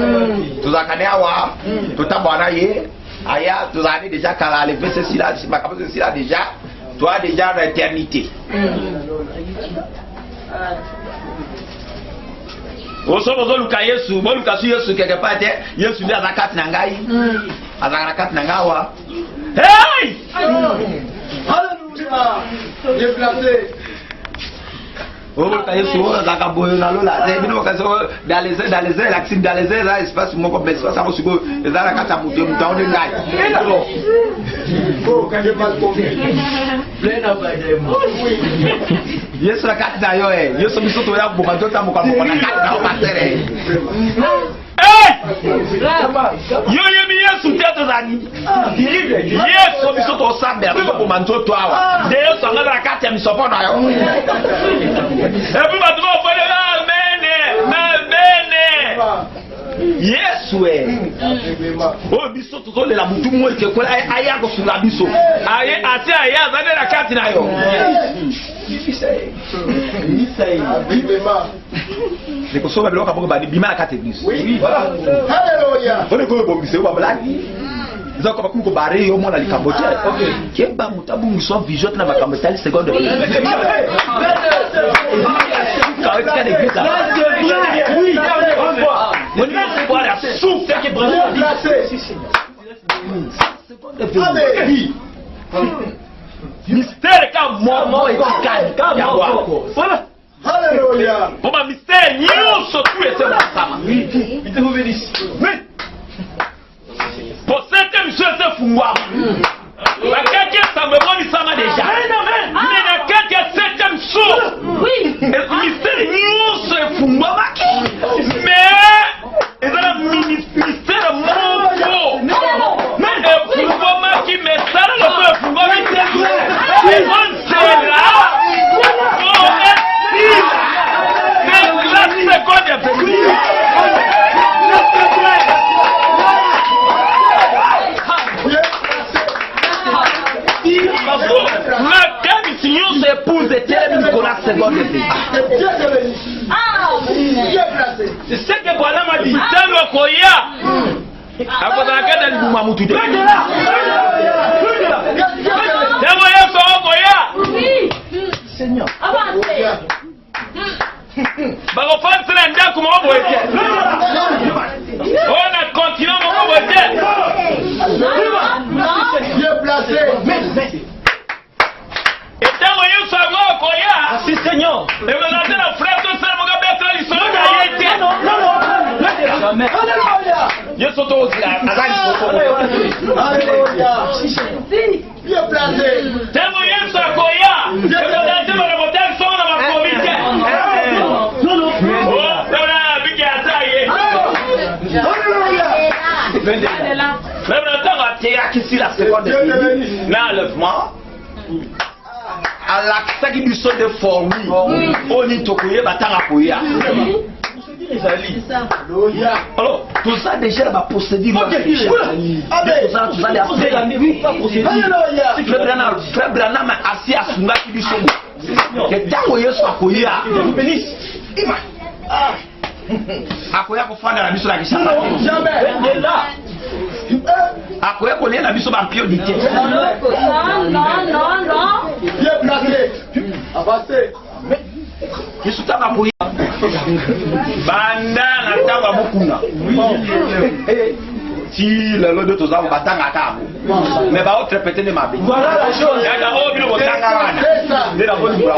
Tous en kanewa, tout en bwana ye. Aya, tu as déjà qu'à lever ceci là, je m'accapable ceci là déjà, toi déjà l'éternité. Osobozo luka Yesu, bo luka su Yesu quelque part Yesu ndi azakati na ngai. Azakati na ngawa. Hey! Alléluia. Déplacé. Oh, Yesu, zaka boyo na lola. C'est bino kaso dans les airs là, espace mo ko beso ça mo sugo, ezala kata mutu on est là. Oh, quand je parle comme plein d'abandonnement. Yesu la kata yo Yesu biso to ya boka to ta mo kwa na kata ba tere. Yo yemi Yesu teto zani. Yesu biso to sambe to ko manto to awa. De Yesu ngala kata mi sopo na yo. Et puis maintenant on fait amen. Yesu oh biso to le la mutu mo ke ko aya ko sula biso. Aye ati aya zane la kati na yo. C'est que ça va bien quand on bima la carte église. Oui, voilà. Alléluia. On est comme bon c'est pas blague. Ils ont comme ko baré au moins la likambote. OK. Kemba mutabu mso vision na makamotali seconde. Oui. On est voir la souffle qui brûle. Oui. Mystère quand mort et quand voilà. Alléluia. Pour ma mystère nous surtout et c'est ça. Oui. Oui. Pour cette mission c'est fouwa. Quelqu'un ça me voit ça m'a déjà. Mais il y a quelqu'un septième chose. Oui. Et mystère nous c'est fouwa mais et ça mystère mon mais fouwa qui met ça le fouwa mais c'est là. C'est ce que voilà m'a dit. C'est le Koya. À cause de la quête de Boumamoutou. C'est moi, Koya. Oui. Seigneur. Avancez. bakofana sena ndako moko boye te oyo na continent moko boye te etango yesu yango okoya ebazate na frère tosala moka betela lisolo na ye te yesu tozila aza lisoko ntango yesu akoya ebazate bana botali songo na bakomi te bike aza ye même ntango ateyakisi la seconde na enlèvement alakisaki biso de formi oni tokoyeba ntango akoya alors tout ça déjà la procédure frère Branham asi asungaki biso ntango yesu akoya akoya kofanda na biso na kishamba akoya kolia na biso bampio di te yesu tanga koya banda na ntango abokuna ti lelo nde toza batanga kabo me baotrepete nde mabe yaka oyo bino botanga wana nde nakolimbola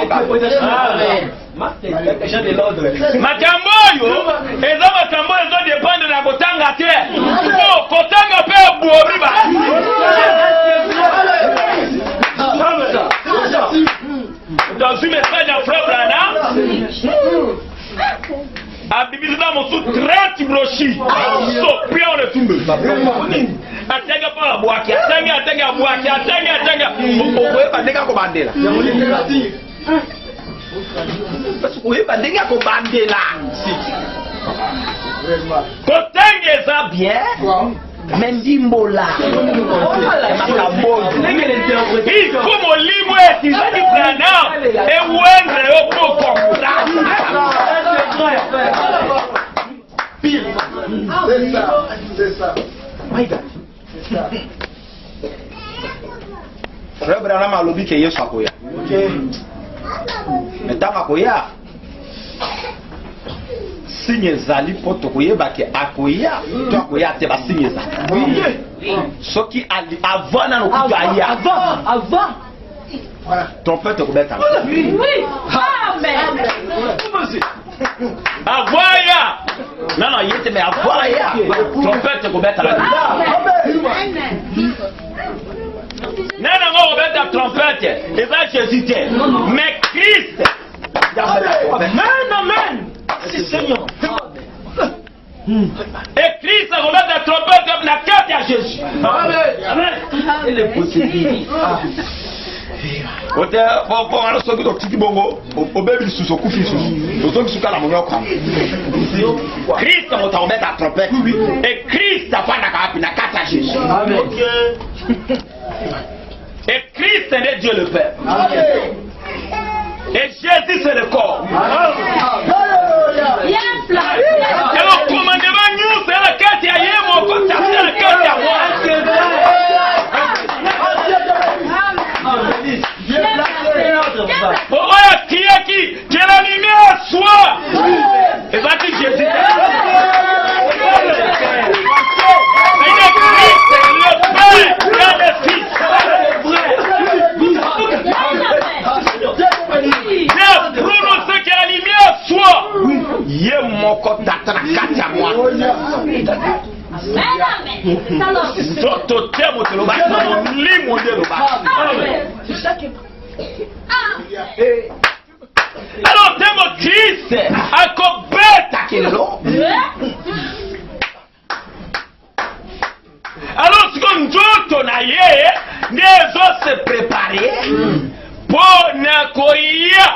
makambo oyo eza makambo oyo ezodependre na kotanga te kotanga mpe ebwomi dans une message à frère Branham abibisa mosu 30 brochures sopia on etumbe atanga pa bwaki atanga bwaki atanga okoyeba ndenge akobandela parce que okoyeba ndenge akobandela kotengeza bien mendimbola iko molimo etizaki Branham ewendre yo po comprendre c'est ça my God frère Branham alobi ke Yesu akoya ntango akoya signe ezali mpo tokoyeba ke akoya to akoya te basigne ezali soki avant nano kutu aya avant trompette ekobeta avoya nano aye te me avoya trompette ekobeta nana ngo kobeta trompette eza Jésus te mais Christ amen si Seigneur et Christ a remis la trompette comme la carte à Jésus. Amen. Et les possibilités. Ote bon alors ce que tu dis bongo au bébé sous son couffin sous donc sous la monnaie quoi. Christ a remis la trompette et Christ a fait la carte à Jésus. Amen. Et Christ est Dieu le Père. Amen. Et Jésus c'est le corps. Et le commandement nous c'est la carte à Yémo, c'est la carte à moi. Oh, qui est qui la lumière soit. Et va dire Jésus. C'est le Christ, le Père et le Fils. Que la lumière soit. Yé mon côté tata kati à moi. Toto temo te lo ba mon limo de lo ba. Alors temo Christ akobeta kelelo. Alors si comme njoto na ye nezo se préparer pour nakoya.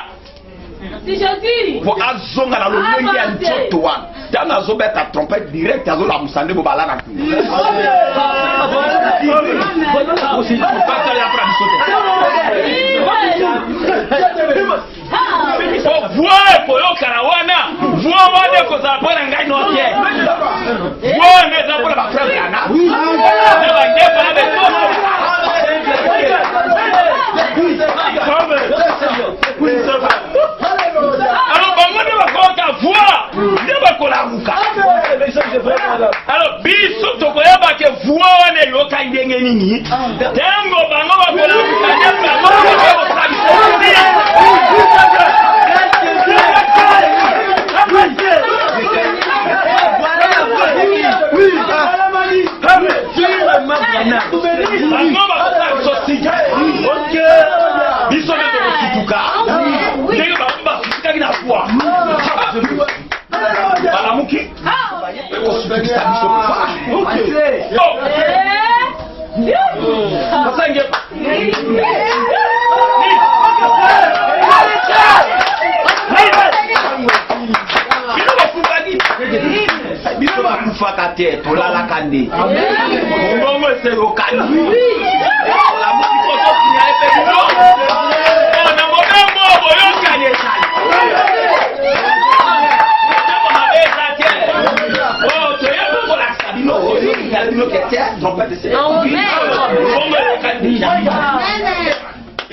Pour azonga na lolenge ya njoto wana tana azobeta trompette direct azola musande bo balana ku voix koyokana wana voix wana kozala mpona ngai note voix neza mpona bafrere yana na bandefa na bekomo alors bango nde bako fuwa wane yoka ndenge nini tango bango bakola kutanya bango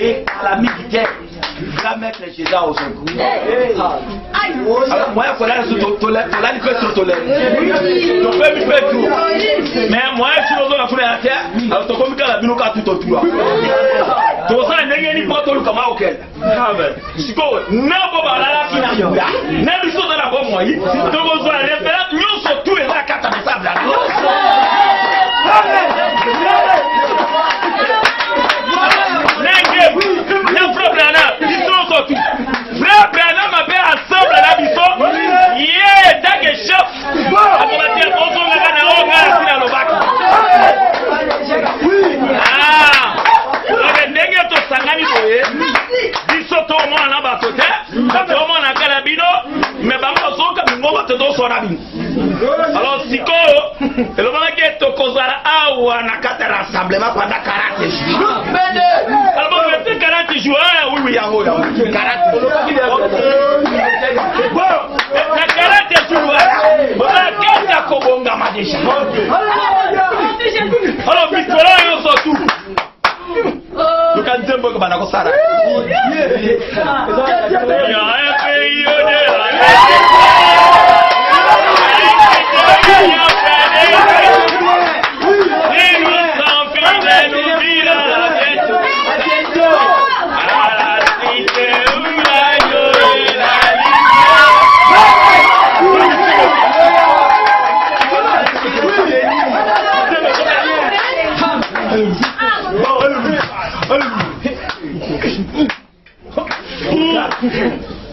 et à la militaire, va mettre Jésus au secours. Alors, moi, il faut aller sur ton tolère, mais moi, je suis dans la terre, alors tu peux me faire la binoca tout autour. Tu sais, n'est-ce pas tout le comment auquel? Si tu n'as pas la qui n'a pas, n'a pas dans la bonne moyenne, tu vas voir les référents, nous sommes tous les là qui ont des sables. Frère Branham m'a fait ensemble à la bison. Yeah, t'as que chef. Ah, alors siko le moment que to kozala awa na kata rassemblement pendant 40 jours. Alors bon, 40 jours, oui yango 40. Bon, na 40 jours, on a kata kobonga ma déjà. Alors bisola yo surtout. Tu kan tembo ko bana ko sara.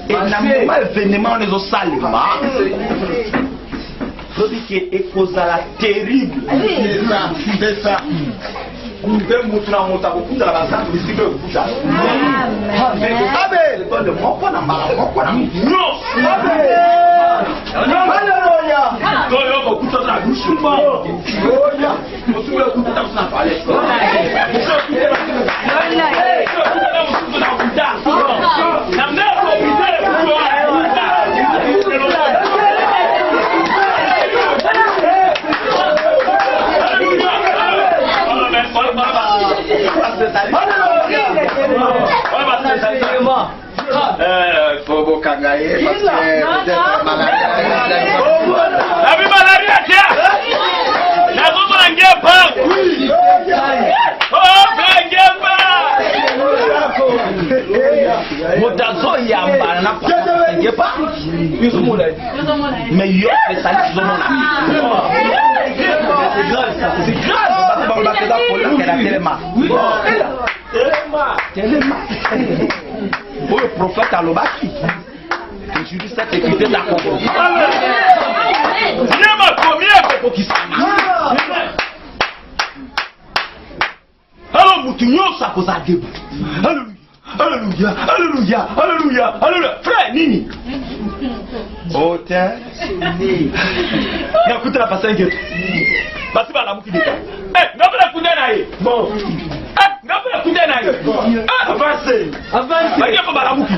Et dans le événement, on est au salement. Il dit que c'est cause la terrible. C'est ça. On peut monter dans mon tabou dans la salle de cycle de couchage. Amen. Le mot qu'on a mal, mot qu'on a. Non. Alléluia. Donc on va coucher dans la bouche. Alléluia. On se met à coucher dans la palette. Faut vous cangailler parce que peut-être malaria tiens. La gomme n'engage pas. Oh, n'engage pas. Motazo yamba na pas. N'engage pas. Mais yo les salis sont mon c'est grave ça. C'est grave. On va te dar pour la téléma. Téléma. Pour le prophète Alobaki. Je dis cette écriture d'accord. Il m'a combien pour qui ça. Alors Moutinho ça pose à debout. Alléluia, alléluia, alléluia, alléluia. Frère Nini. Oh tiens. Écoute la passage. Parce que la mouki dit. Eh, n'a pas la coudée naïe. Bon. Eh, n'a pas la coudée naïe. Ah, avancez. Avancez. Il n'y a pas la mouki.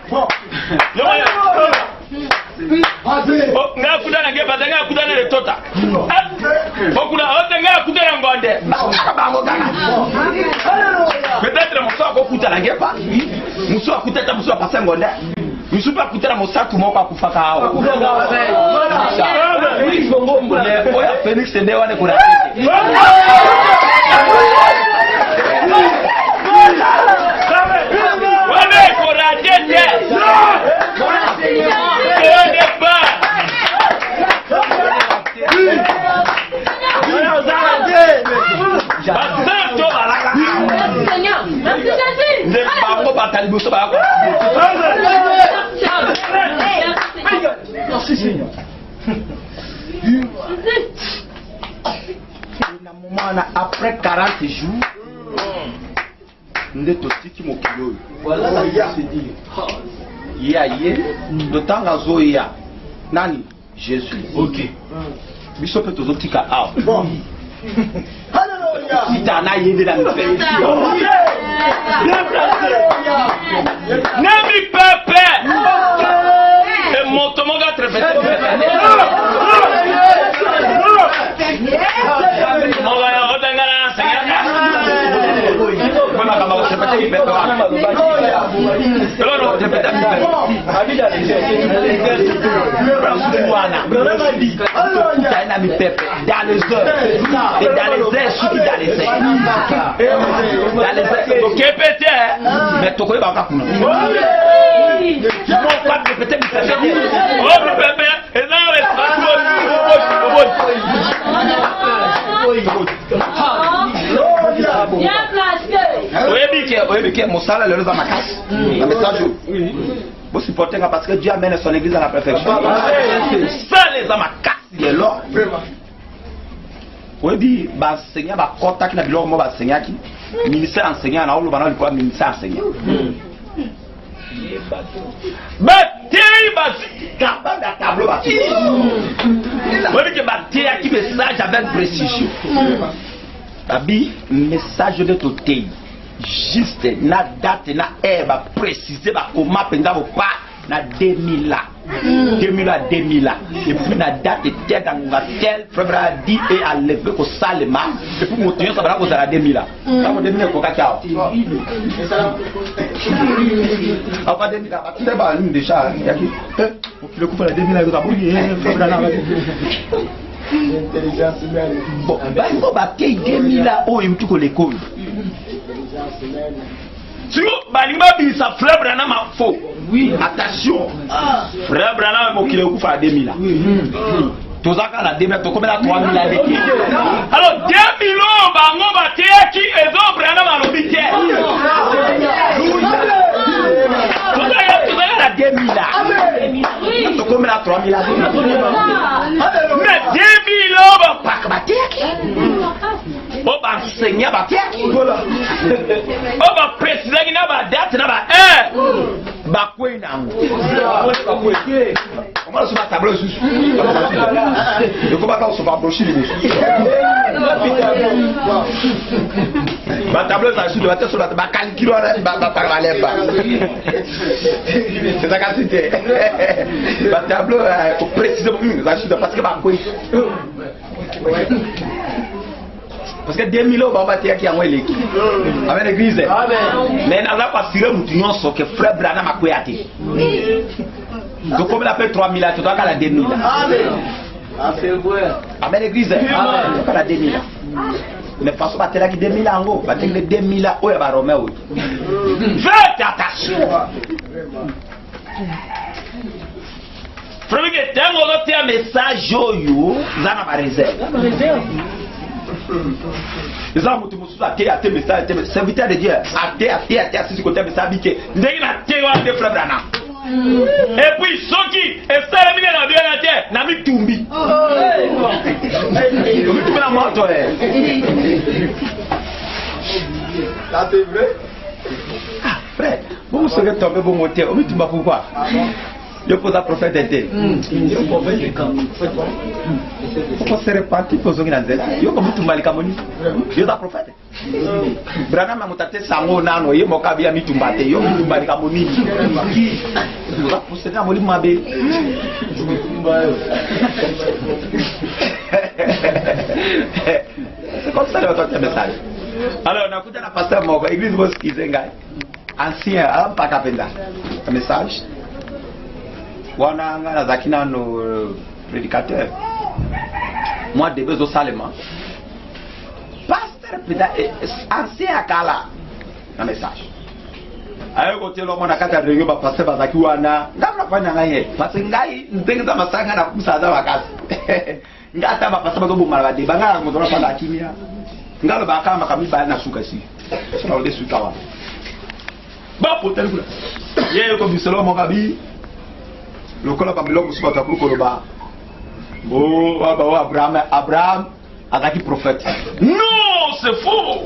Bon. Nga kudana nge batanga kudana le tota. Bokula otenga kudana ngonde. Peut-être mon soeur ko kutana nge pa. Muso akutata muso passer ngonde. Je suis pas coûté dans mon sac, tout le monde pas coupé. Oya Félix nde wane kuna tete. Wane kuna tete. Wane ba. Basanto balaka. Nde bango batali boso ba. Merci Seigneur. Après 40 jours, nous sommes voilà la vie se dit. Il y a de temps à Zoya. Nani, Jésus. Ok. Bishop est aux optiques à bon. Si tu as aidé dans le fait. Nami Pepe. Et mon tomoga très mon salaire le ma casse. Un message. Vous supportez parce que Dieu amène son église à la perfection. Ça les a ma casse, il est là. Oui, bi ba enseignant ba contact na bilo mo ba enseignant qui ministère enseignant na olo bana ko ministère enseignant. Ba tei ba capable da tableau ba. Oui que ba tei qui message avec précision. Abi message de toté. Juste na date na ba préciser ba comment penda pas na 2000 là 2000 à 2000 là et puis na date était dans la tel frère a dit et a levé ko salema et puis moteur ça va ko za 2000 là ça ko 2000 ko kakao apa 2000 là tu ba ni déjà yaki le coup la 2000 là ko bouiller frère là intelligence humaine bon ba ko ba ke 2000 là o imtu ko l'école. Si vous avez sa frère Branham a faux. Oui. Attention. Frère Branham a qui le coup à 2000 là. Tout ça quand la 2000 tu combien 3000 là avec. Alors 2000 ans bango baté qui ezo Branham a l'obité. Tout ça la 2000 là. Tu combien 3000 là. Mais 2000 ans pas baté qui. On va enseigner à bâtir. On va préciser qu'il n'y a pas de date, il n'y a pas de bakwe nango. Comment on se met tableau sous? Et comment on se va approcher les bouches? Ma tableau est sur le bateau sur la table. Calcule la parallèle. C'est ça que c'était. Ma tableau est précisément parce que bakwe. Parce que 2000 ans, on va dire qu'il y a l'équipe. Avec l'église. Mais on n'a pas tiré mon son que frère Branham a couillé. Donc, comme il appelle 3000 ans, tu dois la 2000 ans. Avec l'église. Tu la 2000 ans. Mais de toute façon, tu as 2000 ans. Tu as 2000 ans. Faites attention. Frère, tu as un message. Tu as un réserve. Les gens ont tous athées, athées, message, serviteur de Dieu, athée, athée, athée, assis côté message, biqué. N'est-ce pas athée ou athée, frère Branham? Et puis, ceux qui, et ça, la mine dans Dieu, la terre, n'a mis Tumbi. Tu mets la mort, toi. Ça, c'est vrai? Ah, frère, vous serez tombé bon monter, on met Tumba pourquoi? Je pose un prophète d'été. Pourquoi se répartit pour zongi nanzela? Yo comme tout mal kamoni. Yo da prophète. Branham a monté sango nano ye mokabi ya mitumbate yo mitumbali kamoni. Va pousser na moli mabe. C'est comme ça le message. Alors on a écouté la pasteur Moko, église Boski Zengai. Ancien, pas capenda. Un message. wana ngana zakina no prédicateur moi de bezo salema pasteur ancien akala un message ayo ko telo mona kata renyo ba pasteur bazaki wana ngana fanya ngaye parce ngai ndenga masanga na kumsaza wakati ngata ba pasteur bazo bumala ba de bangala mo dona fala kimia ngalo ba kama kamiba na suka si sona ode suka wa ba potel kula ye ko biselo mo gabi lokola ba biloko suba ku ko ba oh Abraham azaki prophète. Non, c'est faux.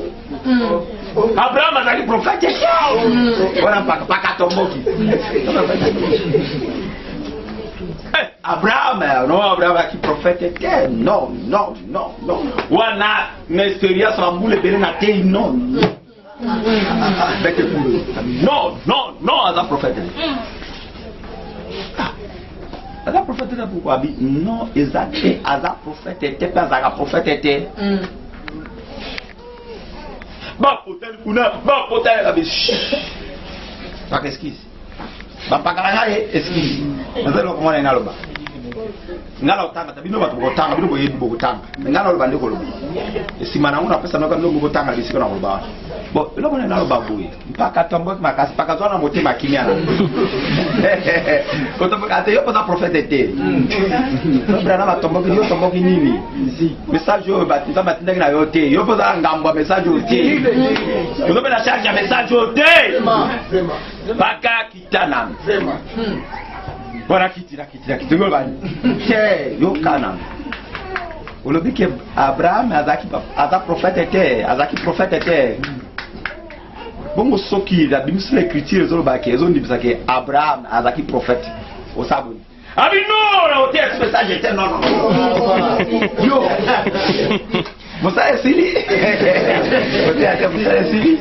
Abraham azaki prophète. Voilà pas katomboki. Abraham azaki prophète. Non. Wana n'espéria sa moule bene na te non. Non, azaki prophète. Aza prophète était pourquoi non exact aza prophète était pas aza prophète était ba potel kuna ba potel la biche pas qu'excuse ba pakala excuse nazalo ko mwana naloba ngala utanga tabino batu botanga bino boyebi botanga ngala loba ndiko loba esimana ngona pesa noka ndo botanga bisiko na loba bon loba na loba boye mpaka tombo makasi paka zona motema kimia na koto paka te yo pas prophète te brana ba tombo yo tombo nini message yo batinza batinda na yo te yo pas ngambo message yo te yo loba na charge message yo te paka kitana voilà kitira ngolbani ke yo kana olobi ke Abraham azaki prophète te bongo soki la bimisle écriture zoloba ke zo ndibisa ke Abraham azaki prophète osaboni abi non o te message était non yo mosa esili o te ate mosa esili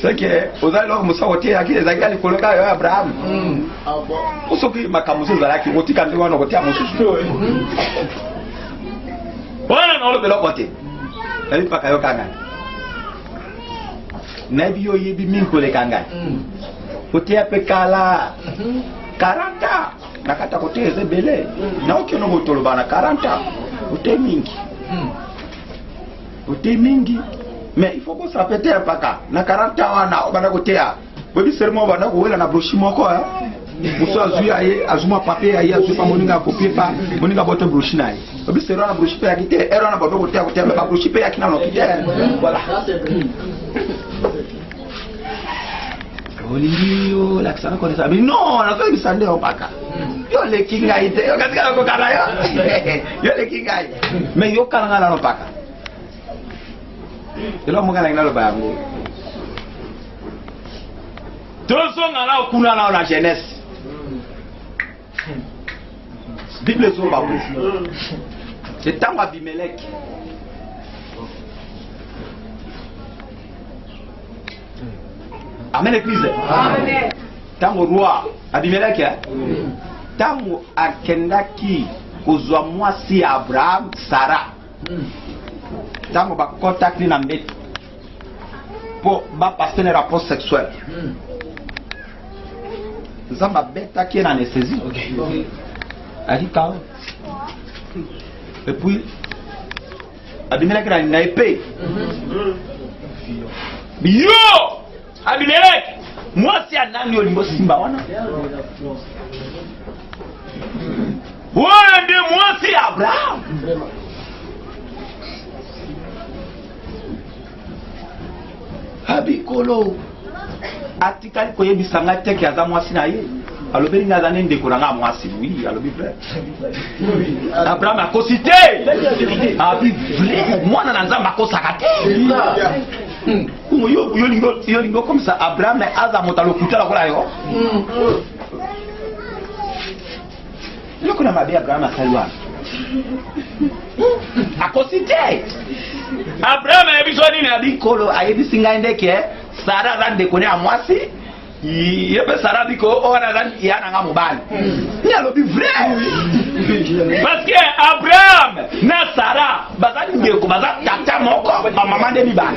c'est que aux alors musa wote yaki ezaki koloka yo Abraham osoki makamuzo zalaki wotika ndi wana wote amususu wana na olobelo kote ali paka yo kanga na biyo yebi minkole kanga wote apekala 40 nakata kote ezebele na okiono botoloba na 40 wote mingi mais il faut qu'on se répète un paka na 40 ans na obana kotea bobi sermo bana ko wela na brochi moko muso azuya ye azuma papier ya azupa moninga copier pa moninga boto brochi na ye bobi sermo na brochi pe ya kite ero na bodo kotea kotea ba brochi pe ya kina no kite voilà Olio la kisana ko ça mais non na ko bisande o paka yo le kinga ite yo katika ko kala yo le kinga mais yo kala ngala no paka elo mo ngala ngalo bango tozo ngala kuna na la jeunesse Bible zo ba c'est tant Abimelech Amen l'église amen tango roi Abimelech tango akendaki kozwa mwasi Abraham Sarah tango ba contact na mbeti pour ba passer un rapport sexuel zamba beta qui est en anesthésie a dit quand et puis Abimelech na épée bio Abimelech moi si anani olimbo simba wana ouais de moi si Abraham abikolo atikali koyebisa nga teke aza mwasi na ye alobeli nga aza nende kolanga mwasi oui alobi vrai Abraham akosi te abi vrai mwana na nzambe akosaka te yo lingo comme ça Abraham aza moto alokuta lokola yo lokona mabe Abraham asali wana akosi te Abraham ayebiso nini abikolo ayebisi ngai ndeke Sara aza ndeko ne ya mwasi yebe Sara biko ona aza yana nga mobali ni alobi vrai parce que Abraham na Sara baza ndeko baza tata moko mama nde mibali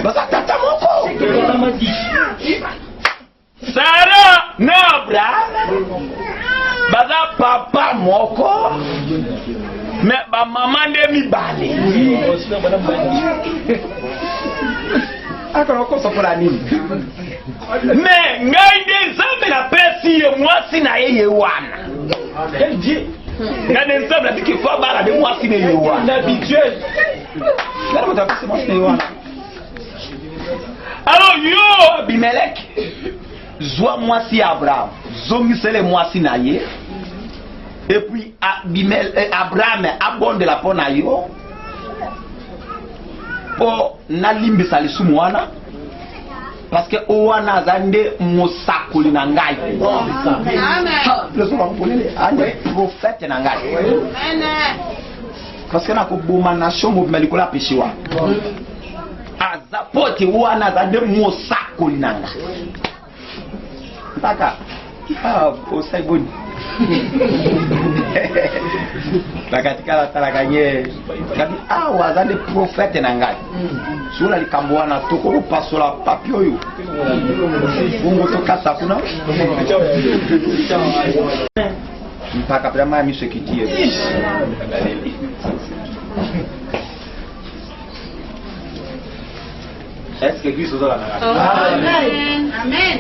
baza tata moko Sara na Abraham baza papa moko mais ba maman de mibale akona ko sokola nini mais ngai nde Nzambe na pesi ye mwasi na ye wana ngai Nzambe na biki fa bara de mwasi na ye wana habituel nani mtapesi mwasi na ye wana. Alors yo Abimelech zwa mwasi Abraham zongisele mwasi na ye et puis Abraham abondela mpo na yo po nalimbisa lisumu wana parce que owana aza nde mosakoli na ngai prophète na ngai parce que nakoboma nation mobima likolo ya péché wana aza pote wana aza nde mosakoli na ngai mpaka osai boni bakatikala talaka nye kabi awa aza nde prophète na ngai sola likambo wana tokokopasola papi oyo bongo tokasa kuna mpaka vraiment miso ekiti ye est-ce que Christ ozola na ngai? Amen.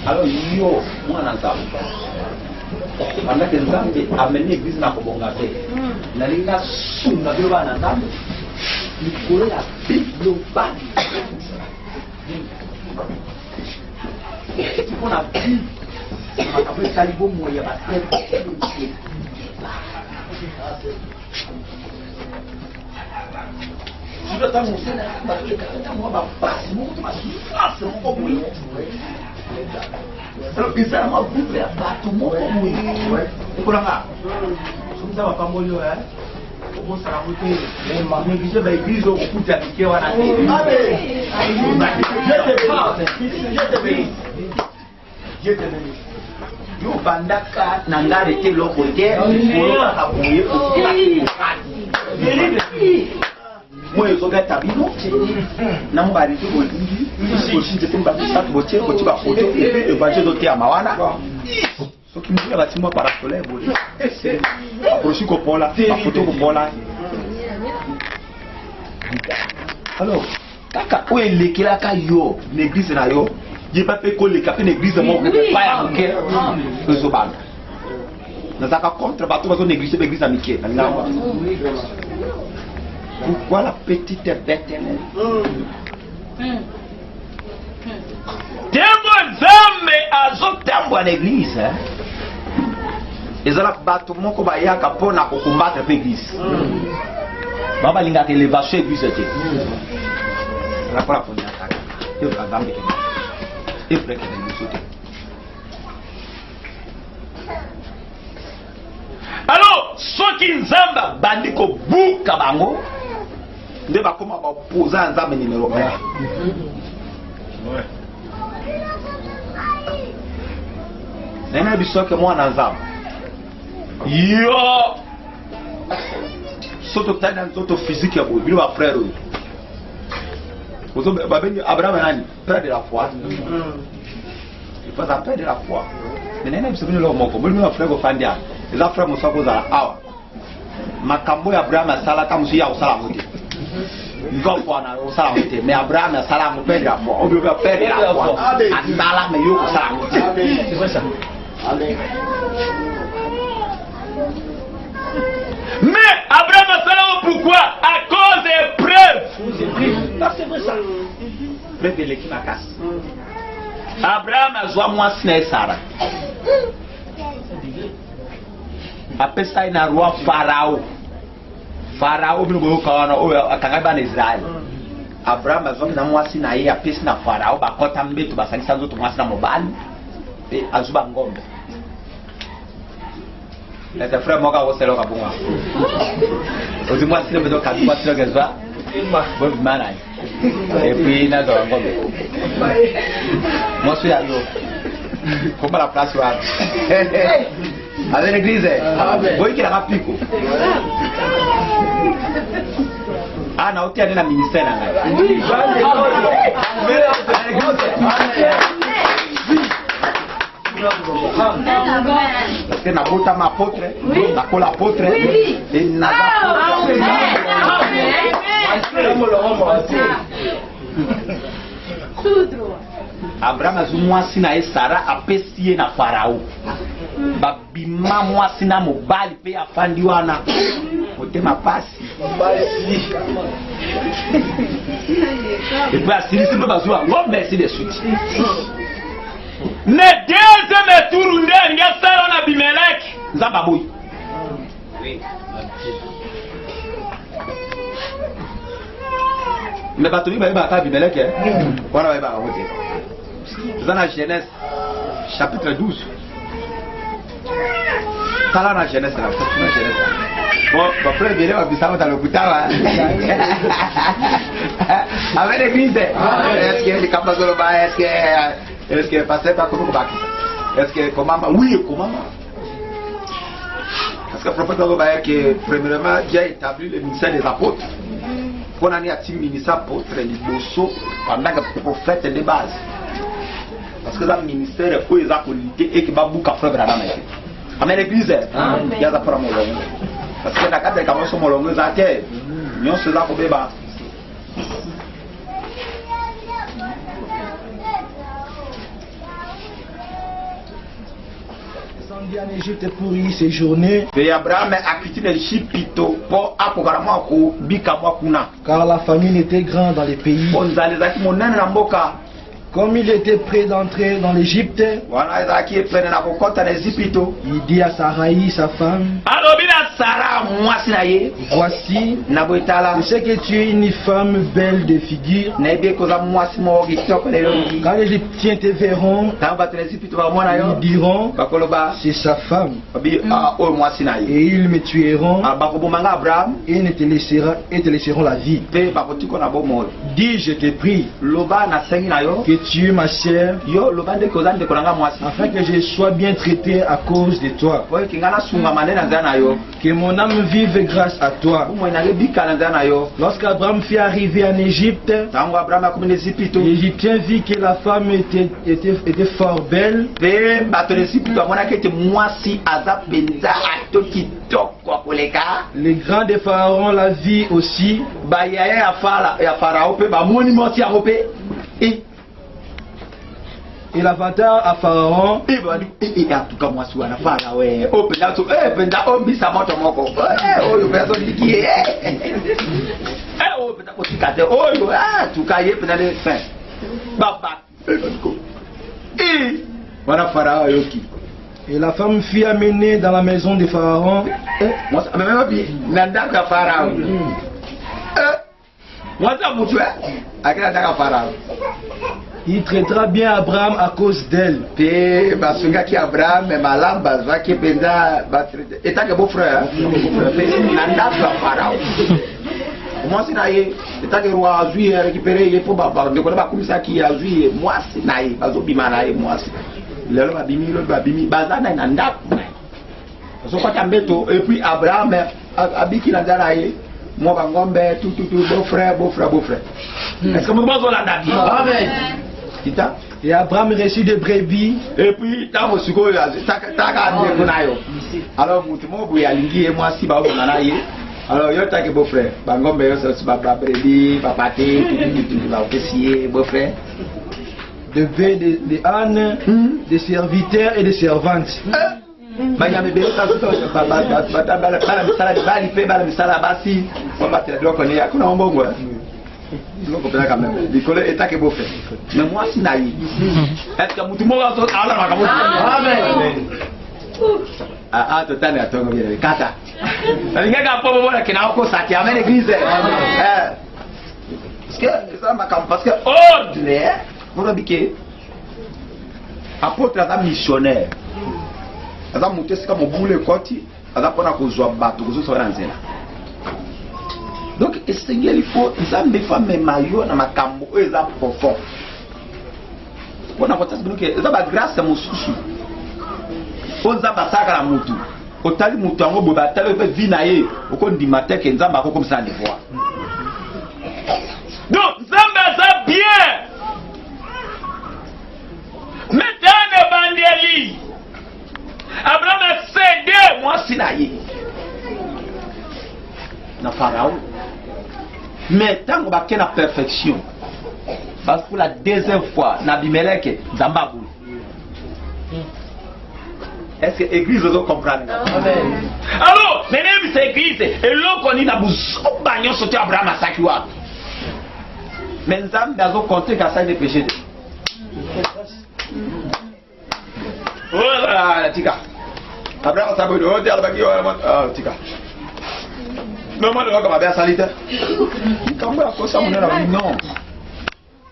Alors yo mwana Nzambe pendant que Nzambe ameni église na kobonga te nalinga sunga byo bana Nzambe likolo ya Bible bani mpona makambo esali bomoi ya batete Sudah tahu saya batu dekat tamu apa pas mau tu masih asal mau bui. Kalau bisa mau bui batu mau bui. Kurang ah. Sudah apa mau yo eh? Mau sarang itu. Memang ni bisa baik bisa kuda dikewan nanti. Jete beli. Yo bandaka nangare te loko te. Orang kabuye moi je regarde ta bino na mbari tu bolindi aussi je tombe ça tu botier ba photo et puis évangile doté à mawana so qui me la timo para soleil boli approcher ko pola ba photo ko pola alors kaka o elekela ka yo l'église na yo je pas fait ko le cap l'église mo ko pa ya ke zo ba na zaka contre ba to ba zo l'église amike na ngamba. Pourquoi la petite Bethléem? Tembo Nzambe azotambwa na église ezala bato moko bayaka mpona kokombattre pe église babalingaka élévation église te rakola konyataka evra Nzambe evreke na biso te. Alors soki Nzambe abandi kobuka bango nde bakoma bapoza Nzambe numéro 1. Nena bisoke mwana Nzambe yo soto tana soto physique ya boy bino ba frère oyo ozo babeni Abraham nani père de la foi il faut ça père de la foi mais nena bisoke bino lo moko bino ba frère ko fandia eza frère mosako za awa makambo ya Abraham asala kama musi ya usala mote nzo kwa na usala mote mais Abraham asala mo père de la foi obi ba père de la foi asala mais yo usala mote c'est vrai ça. Amen. Mais Abraham a fait pourquoi? À cause des preuves. C'est vrai ça. Preuve de l'équipe à casse. Abraham a joué moi Sarah. Après ça, il a un roi Pharaon. Pharaon, il a un Israël. Abraham a joué moi Sinaï, a pris na Pharaon, a quand on met tout ça, ça nous tombe na mobile. Et a joué en gombe. Les frères Moka au selo kabunga. Odi moi sile bedo kabunga sile gezwa. Bon mana. Et puis na zo ngombe. Moi suis à yo. Comment la place wa. Avec l'église. Boy qui la rapiko. Ah na otia na ministère na. Oui. Parce que n'abota ma apôtre, n'akola apôtre, et Abraham azu mwasi na ye Sara apesi ye na Farao. Babima mwasi na mobali pe afandi wana. Motema pasi. Et puis asili simba bazua ngombe ainsi de suite. Ne deuxième tour nde nga Sara na Abimelech. Nzamba boy. Mais batuli ba ba Abimelech wana ba ba wote. Dans la Genèse chapitre 12. Tala na Genèse là, na Genèse. Bon, après bien on va bisama dans le kutawa. Avec l'église. Est-ce que les capas de là est-ce que passer par comment baki? Est-ce que comment oui comment? Parce que le prophète va dire que premièrement Dieu a établi le ministère des apôtres. Pour année à ministère apôtre les bosso pendant que prophète de base. Parce que dans le ministère où ils ont qualité et qui va beaucoup à faire dans la maison. Amen l'église. Il y a ça pour mon long. Parce que la cadre de caméra sur mon long nous a terre. Nous sommes là pour béba. En Égypte pour y séjourner. Et Abraham a quitté l'Égypte pour apparemment pour bikamoa kuna. Car la famine était grande dans les pays. Comme il était prêt d'entrer dans l'Égypte, il dit à Sarai, sa femme, voici, je sais que tu es une femme belle de figure. Quand les Égyptiens te verront, ils diront, c'est sa femme. Et ils me tueront et te laisseront la vie. Dis, je te prie, que tu es ma chère, afin que je sois bien traité à cause de toi, que mon âme vive grâce à toi. Lorsqu'Abraham fut arrivé en Égypte, l'Égyptien vit que la femme était fort belle. Les grands de Pharaon la vit aussi. Et l'avantage à Pharaon, et la femme fut amenée dans la maison de Pharaon. Il traitera bien Abraham à cause d'elle. Moi c'est naïe, c'est que roi a joué récupérer pour baba de quoi comme ça qui a joué moi c'est naïe bazo bima naïe moi c'est le babimi bazana na ndap so kwa tambeto et puis Abraham abiki na naïe moi bangombe tout beau frère est-ce que vous besoin la date amen. Et Abraham reçut des brebis. Et puis tant suko alors mutumo bu ya lingi moi si ba naïe. Alors, il y a un beau-frère. Bangombe, c'est papa brebis, papa thé, tout officier, beau-frère. Des ânes, des serviteurs et des servantes. Mais moi, c'est naïf. Est-ce que tout le monde a ah, tout à l'heure, tu as dit, Kata. Il y a un peu de temps qui a amené l'église. Parce que, ordinaire, vous avez dit, apôtre est un missionnaire. Il a monté comme un boulet côté, il a pris un joie bateau, il a dit, donc, il faut, il a mis femmes et maillots dans ma cambo, il a profond. On a dit, il a grâce à mon souci. Onza basaka la mutu otali mutu ango boba talo pe vinaye okondi mateke nzamba ko comme ça ne voit. Donc nzamba ça bien. Metane bandeli mwasi na ye na Pharaon. Mais tant qu'on va la perfection, parce que pour la deuxième fois, Nabimelech Zambabou. Est-ce que l'église vous comprend? Amen. Alors, même cette église, et l'on connaît la bouche, on bagnon sauter Abraham à Sakiwa. Mais nous avons compté qu'à ça il est péché. Voilà, tika. Abraham s'abonne, on dit à la bague, tika. Non, moi, je vais comme salitaire. Quand on a fait ça, on est non.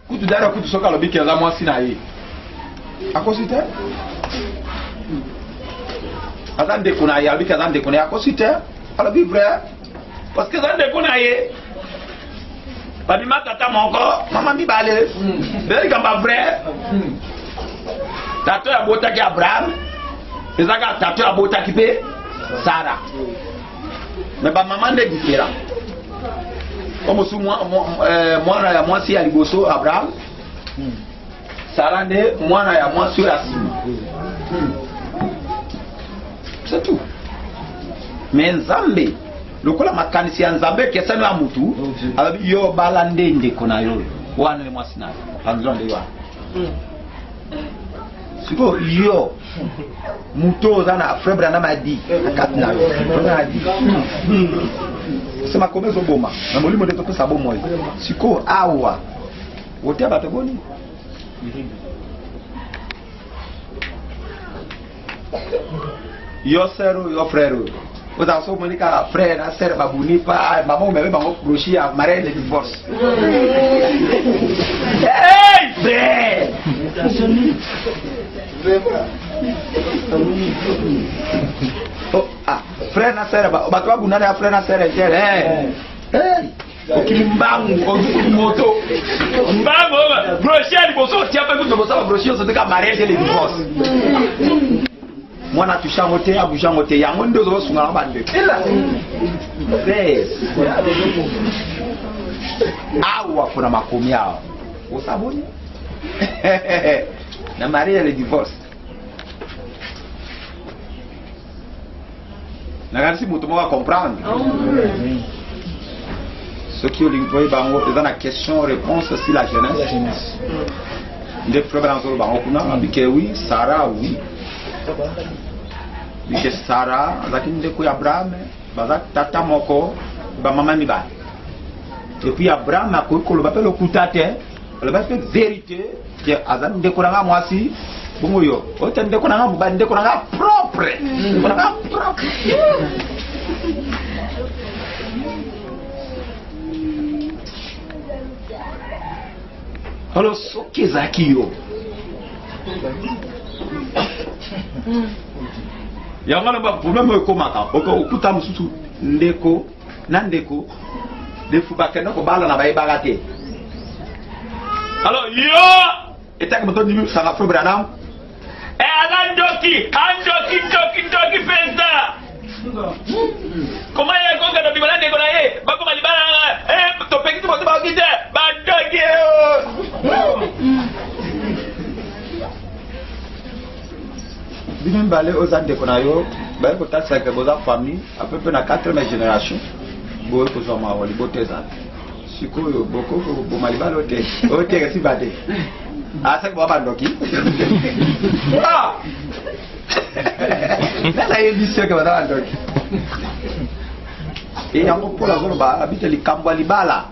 Quand tu as fait ça, on a dit qu'il y a moins sinaï. À quoi c'était? Azan de Konaye, avec Azan de Konaye, à quoi c'était? À la vie vraie. Parce que Azan de Konaye, pas du mat, tata mon corps, maman mi balé. D'ailleurs, quand pas vrai, tata a bota qui Abraham, et ça, tata a bota qui paie Sarah. Mais ba maman est différent. Comme si moi si à Liboso Abraham, Sarah ne moi na ya moi sur Asima. C'est tout. Mais Nzambe, le kola makanisi Nzambe ke sanu amutu, abi yo balande ndeko na yo. Wana le mwasina. Panzon de yo. Siko yo muto zana frère Branham a dit akatna yo a dit c'est ma commerce boma na molimo de to sabo moyo siko awa wote abatoboni yo sero yo frère vous avez so monika frère na sœur babuni pa maman me bango prochi à mariage de divorce. Hey frère oh, ah, frère na sœur ba toi bunana frère na sœur hey okimbangu moto mbango brochure boso tia pa kuto boso brochure so de mariage de divorce. Moi na toucha moté abouja moté yango ndo zo sunga bande yes awa kuna makomi ao osaboni na mariage le divorce na si mutu mo comprendre ce qui est dans la question réponse si la jeunesse des frères dans le bango kuna abike oui Sarah oui bike Sarah lakini ndeko ya Abraham baza tata moko ba mama mi ba et puis Abraham a ko lo bapelo kutate le bapelo vérité que azan ndeko na mwasi bongo yo o te ndeko na mba ndeko na propre ndeko na propre. Alors ce qui est akio yangana ba problème ko maka okuta mususu ndeko na ndeko defu bakena ko bala na bayi bagate. Alors yo etaka moto ni sanga Frère Branham anjoki penta comment est qu'on a bibala ndeko na ye bako malibala to pekiti moto ba kite ba doki Bimem balé aux ânes de Konayo, bah écoute ça que vos famille à peu près na 4e génération, boy ko zo ma wali boteza. Siko boko ko malibalo ote si bade. Asa ko bandoki. Ah. Nala yebi se que bada bandoki. Et yango pour la zone ba habite li kambwa libala.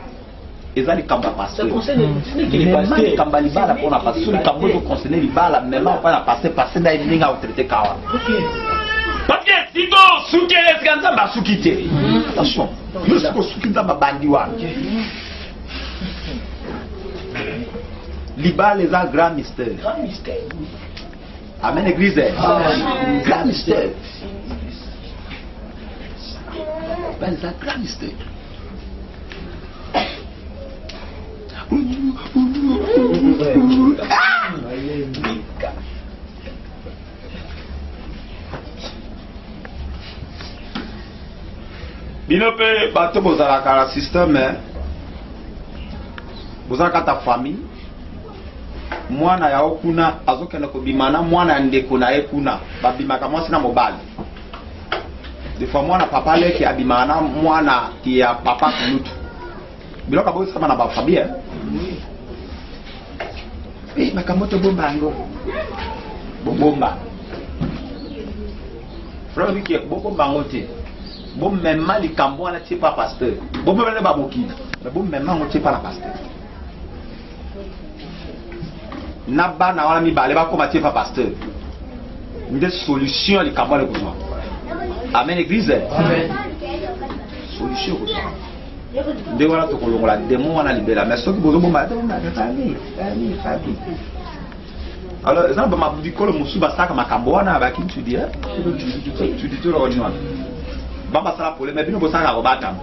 Ezali kamba pasteur. Les kamba libala pour na pasteur li kambo conseiller libala même pas na passer na ninga autorité kawa. Parce que si to suki eskanza ba sukite. Attention. Yo siko sukinza ba bandi wa. Libala les a grand mystère. Grand mystère. Amen église. Grand mystère. Ben c'est un grand mystère. Binope bato bozala kala système bozala ta famille mwana ya okuna azokenda ko bimana mwana ndeko na ekuna babimaka mwasi na mobali des fois moi na papa le qui abimana moi na qui a papa kulutu bilo ka bo sama na ba famille eh makamoto bomba ngo bomba frère qui est beaucoup bangoté bon même mal likambo na ti pas pasteur bon même ba boki mais bon même on ti pas la pasteur na ba na wala mi ba le ba ko ma ti pas pasteur des solutions likambo le besoin. Amen église. Amen. Solution ko ça. De wala to ko longola démon wana libéra mais soki bozo bomba famille. Alors exemple ma budi ko le musu ba saka makambo wana ba ki tu dis tu dis tout le roi bamba sala pour mais bino bo saka ko batam.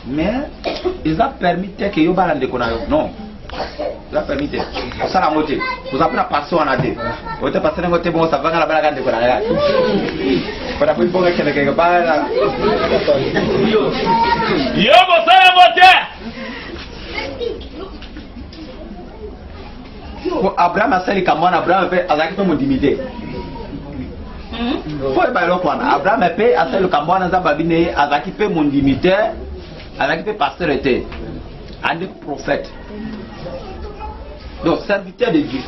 Mais ils ont permis que yo balande ko na yo non. La permis ça la moitié vous apprenez à passer en adé vous êtes passé d'un côté bon ça va dans la balle de quoi pour la plus bonne quelque part yo bon ça la moitié Abraham a sali comme Abraham fait avec mon dimité faut pas le prendre Abraham fait à sali comme on a babine avec fait mon dimité avec fait pasteur était un prophète. Donc, serviteur de Dieu.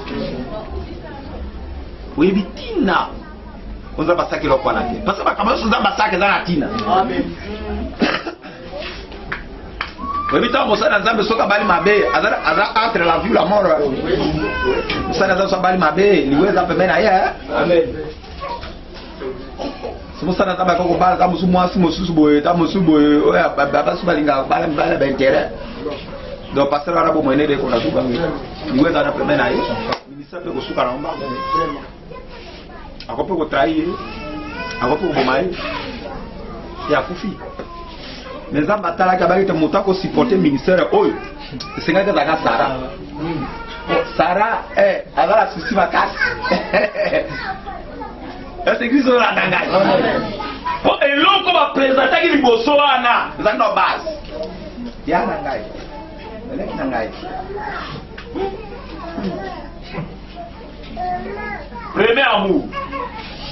Oui, mais Tina. On va passer à l'eau. Parce que comment on va passer à la Tina. Amen. Oui, mais tant que ça, dans un soka bali mabe, entre la vie la mort. Ça dans un bali mabe, lui ça peut mener ailleurs. Amen. C'est pour ça que dans un bali, dans un mois, si monsieur boye, dans monsieur boye, ouais, baba subalinga, bala d'intérêt. Donc, pasteur arabe moyen de qu'on a tout gagné. Nous sommes dans la première année. Le ministère peut se soucar en bas. Encore pour trahir, encore pour bomber. Et à Koufi. Mais ça batala kabari te monta ko supporter ministère oyo. C'est nga ka Sarah. Sarah avec la souci vacances. Est-ce que vous la dangay? Oh et l'on ko va présenter ki liboso wana. Ça no base. Ya dangay. Premier amour.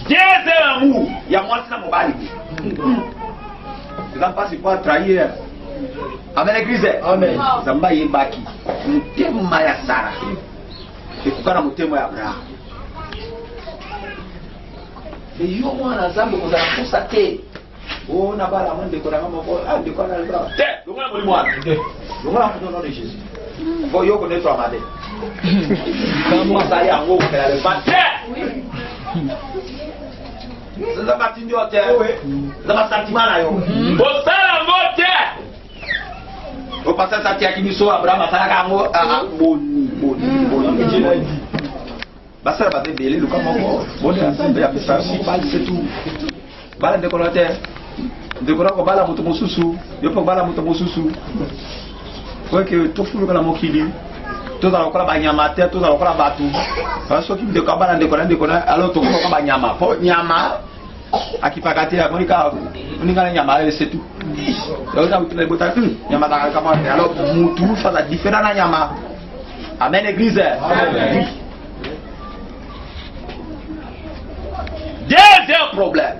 Deuxième amour. Il y a moi qui suis mobile. Tu n'as pas si pas trahir. Amen l'église. Amen. Zamba yebaki. Mutema ya Sarah. Ekukana mutema ya Abraham. Et yo mwana zambo ko za kusa te. Oh, na bala monde ko na moko de ko na le bras. Te, ngona mo moi. Ngona mo nom de Jésus. Faut yo connaître toi madé. Comment ça y a ngo ko la le batte. Ça va tindio te. Ça va sentiment na yo. Bo sala mote. Bo passer ça ti akimiso Abraham sala ka ngo boni. Basa ba te belé le comme ngo. Bon ensemble ya ça c'est tout. Bala de coloteur. De quoi ko bala moto mosusu yo po bala moto mosusu ko ke to fulu kala mokili to za ko la banyama te to za ko la batu fa so ki de ko bala de ko na alors to ko banyama po nyama akipakati ya monika uninga nyama c'est tout donc ça vous bota nyama ta kama alors mutu fa la différent na nyama amen église amen. Deuxième problème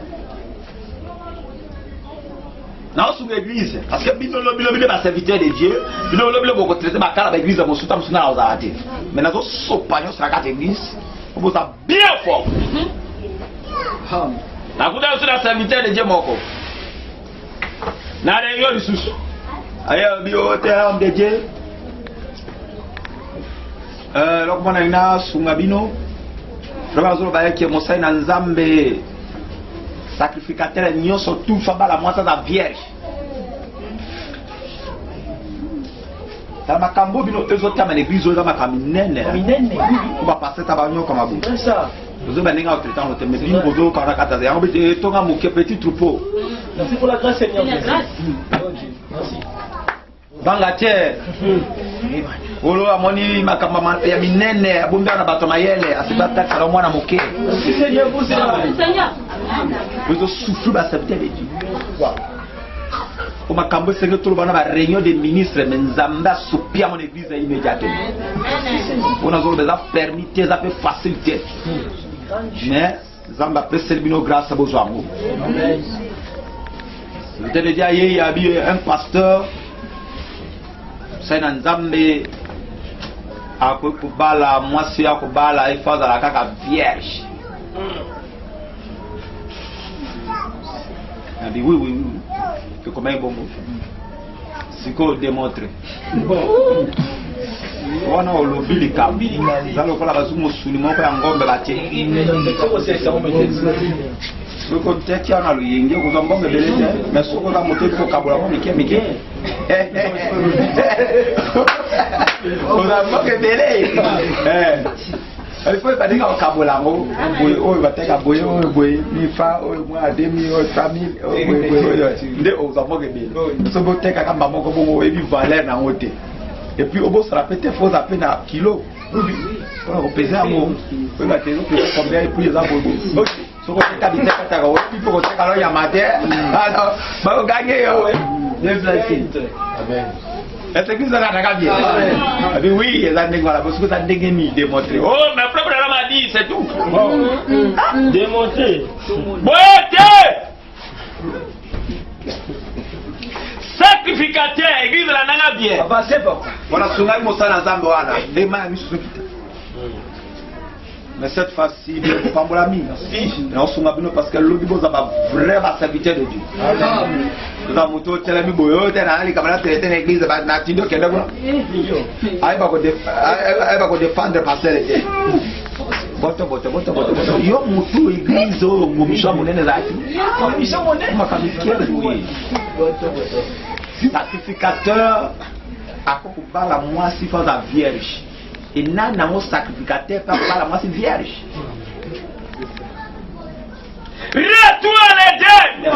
dans son église parce que bino lobi ba serviteur de Dieu bino lobi ko traiter ba kala ba église mo suta musuna ozarate mais nazo sopagnon sur la église on peut ça bien fort na kuda sur la serviteur de Dieu moko na réunion lisusu ayo bio terme de Dieu loko mona ina sunga bino vraiment zo ba yake mo sai na nzambe sacrificateur nyoso tout fa bala mwasa za vierge tama kambo bino ezota ma l'église oza makaminene on va passer tabanyo comme abou c'est ça vous avez n'enga autre temps le thème bino bozo kana kata ya ngobe tonga moke petit troupeau merci pour la grâce Seigneur merci banga tie olo amoni makamba ya minene abumba na bato mayele asibata kala mwana moke Seigneur vous Seigneur vous souffrez ba serviteur de Dieu au makambo c'est que tout le monde a réunion des ministres mais nzamba soupia mon église immédiatement on a besoin de permettre ça peut faciliter mais Zamba Peselbino grâce à Bozouamou. Je te dis, il y a un pasteur, c'est un Zambé, à Kubala, moi c'est à Kubala, il faut la caca vierge. Il a dit oui. Que comment est bon? C'est qu'on démontre. On a le billet cambi. Dans le cas là, nous sommes pas en gombe bâti. Le contexte y a le yenge, vous en gombe belé, mais ce qu'on a monté pour Kabola, Mickey. On a manqué belé. Il faut pas dire qu'au Kabola, on va te caboyer, mi fa, moi demi, famille, de aux amants belé. Ce beau te caca maman comme on est valeur dans le thé. Et puis au bout ça répète faut à peine à kilo. On va peser à mot. On va te dire combien et puis les abos. Ce qu'on a dit c'est que il faut que tu aies un matin. Alors, va gagner. Amen. Est-ce que ça va bien? Oui, ça n'est pas parce que ça n'est pas démontré. Oh, mais le problème m'a dit, c'est tout. Démontré. Sacrificateur, église la nana bien. Voilà, ce n'est pas ça dans mais cette fois-ci, pas pour l'ami. On se met parce que l'objet est vraiment serviteur de Dieu. Nous avons tout télé mi boyo, télé ali camarade télé télé église ba na tindo kende ko. Ai ba ko défendre pasteur. Boto. Yo mutu église o ngomisha monene zaki. Ngomisha monene makamikia oui. Sacrificateur akokubala mwasi fa za vierge. Et n'a mon sacrificateur pas la moi c'est vierge. Retour l'Éden.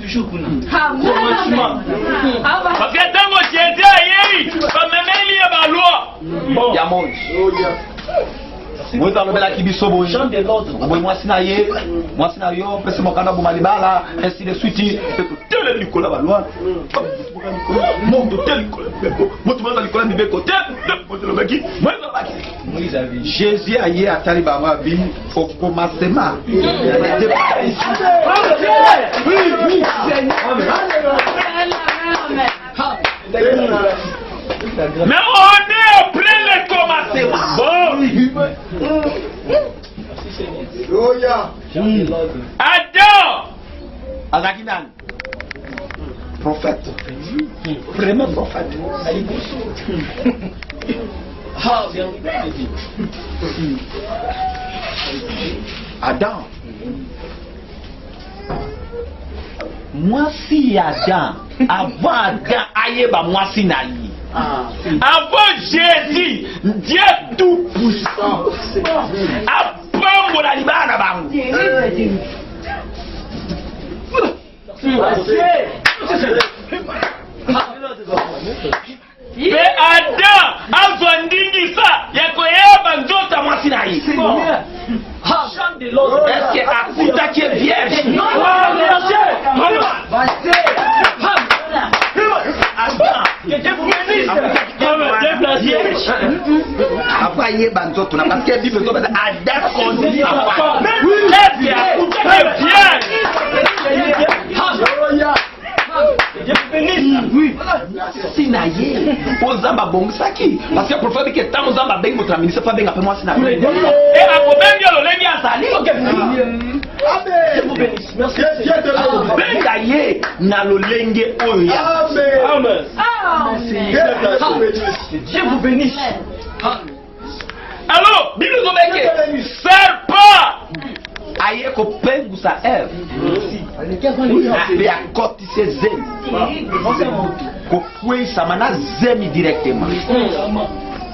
Toujours parce que dans mon Jésus, comme même il y a la loi. Yamon. Moi dans le bel akibiso bo. Jean de l'ordre. Moi scénario, pese mokanda bo malibala, ainsi de suite. Tel Nicolas va loin. Mon tel Nicolas. Moi tu vas dans Nicolas de côté. Jésus a hier à Talibama bi au commencement. Mais on est après le commencement. Adam. Azakinan. Prophète. Vraiment prophète. Adam. Moi si Adam, avant Adam aïe ba moi si naïe. Avant Jésus, Dieu tout puissant. Après mon alibana bango. Mais Adam a ndingi ça, yako yeba nzota moi si naïe. Est-ce que akuta qui est vierge? Après il y a banzoto na parce que la Bible dit Adam conduit après. Est-ce que akuta qui est vierge? Oui, sinaye. Ozamba bongsaki parce que le prophète que tant ozamba beng votre ministre pas beng après moi sinaye. Et à combien de l'olé bien sali? Amen. Je vous bénisse. Merci. Bengaye na lolenge oya. Amen. Dieu vous bénisse. Alors, Bible nous dit que serpent aye ko pengusa Eve. A cotisé zemi. Ko kwesa mana zemi directement.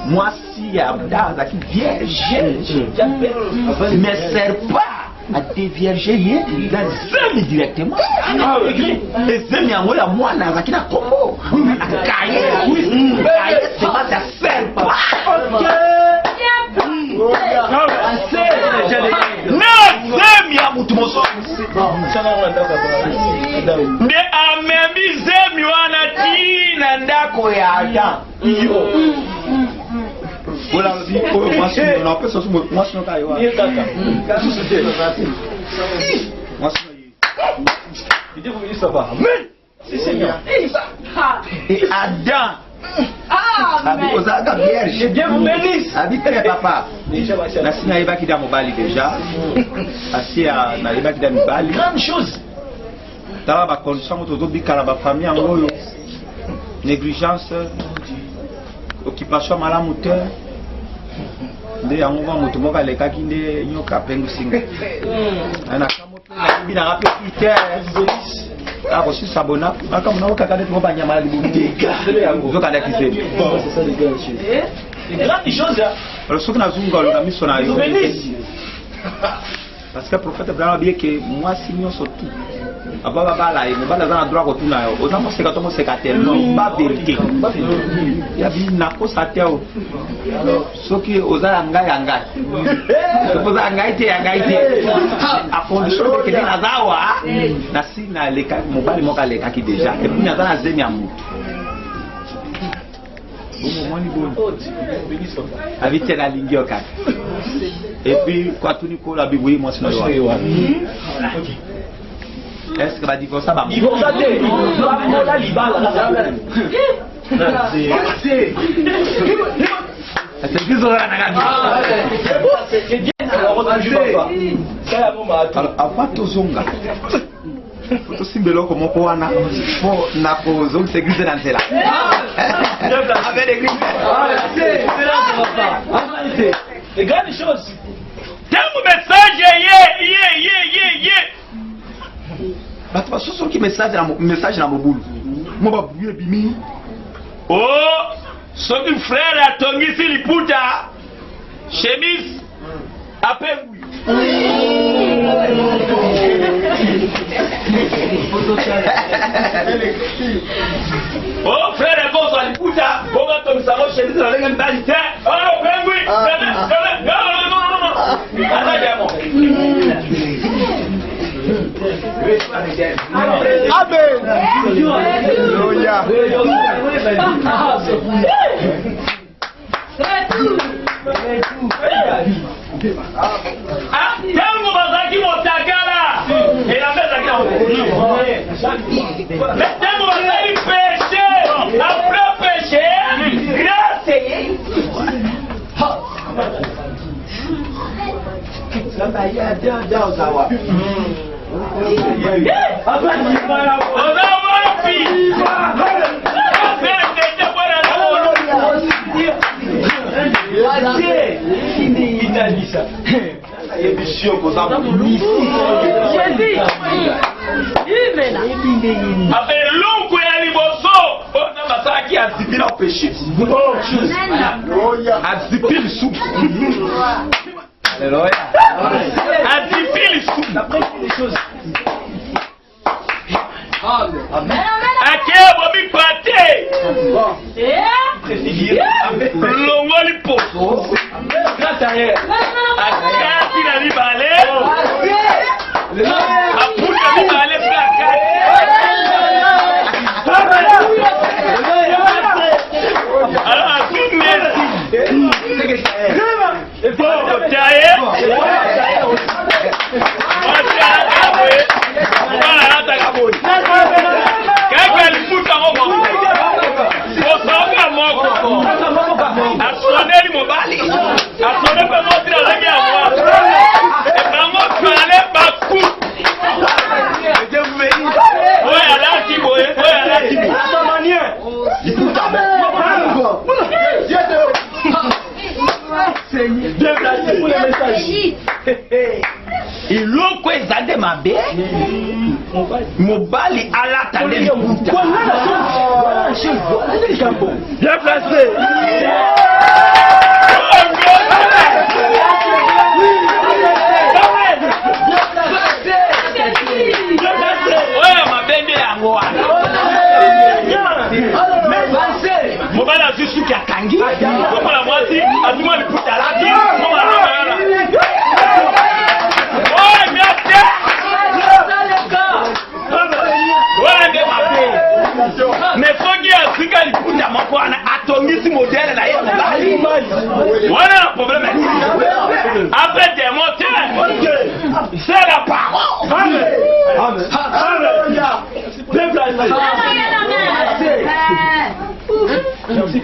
Moi si Adam qui vierge. Mais serpent a déviergé dans zemi directement. Et zemi en ya mwana zaki na kombo. Akaye. C'est pas ça serpent. Zemi ya mutu moso nde amemi zemi wana tina ndako ya Adam. Et Adam. Que Dieu vous bénisse. Papa. Grande chose. Négligence, occupation malamuteur. Nde yango va moto moka leka kinde nyoka pengu singa. Ana kamoto na bina rape Twitter. Ah aussi sabona, aka mona okaka de ngoba nyama libundi. Zoka da kiseni. C'est ça les grandes choses. Les grandes choses là. Alors ce que na zunga lo na misona yo. Parce que le prophète Abraham a dit que moi si nous sommes tout. Ababa bala et mobala za na droit ko tuna yo. Oza mo seka to mo seka tellement ba vérité. Ya bi na ko sateo. Soki oza ngai ngai. Oza ngai te. A condition que ni azawa na si na leka mobali moka leka ki déjà. Et puis na za na zemi amu. Habite la ligne au cadre. Et puis, quoi tout Nico la Bible, moi c'est est-ce que va divorcer ça va? Divorcer, la libala. C'est plus ou moins. C'est bien. Avant tout zonga. Faut simbelo comme wana pour na pozo s'église dans cela. Avec l'église. Les grandes choses. Tell message yeah. Bato basoso ki message na mobulu. Mo ba buye bimi. Oh, soki frère atongisi liputa chemise ape. Oh frère bozo aliputa bonga tomisa mo chemise na lenga ndani te. Oh pengui. Non. Ala yamo. Amen. Alléluia. Tango bazaki motakala elambezaki na tango bazali péché après péché grâce avec longue ya liboso ona basaki azipila péché azipili soupe Alléluia. azipili soupe akebo bipate longoli poso akati na libale aputa libale plakati alors azumesi otaye otaye obala nataka boni kaka liputa moko osoka moko asoneli mobali asone mpe moti na lenge ya mwa ebango twale baku oyo alati boye oyo alati boye iloko ezade mabe mobali alata nde liputa bien placé oyo mabende yango wana mobali azwi suki akangi komola mwasi azuma liputa alati mais soki asika liputa moko wana atongisi modele na ye mobali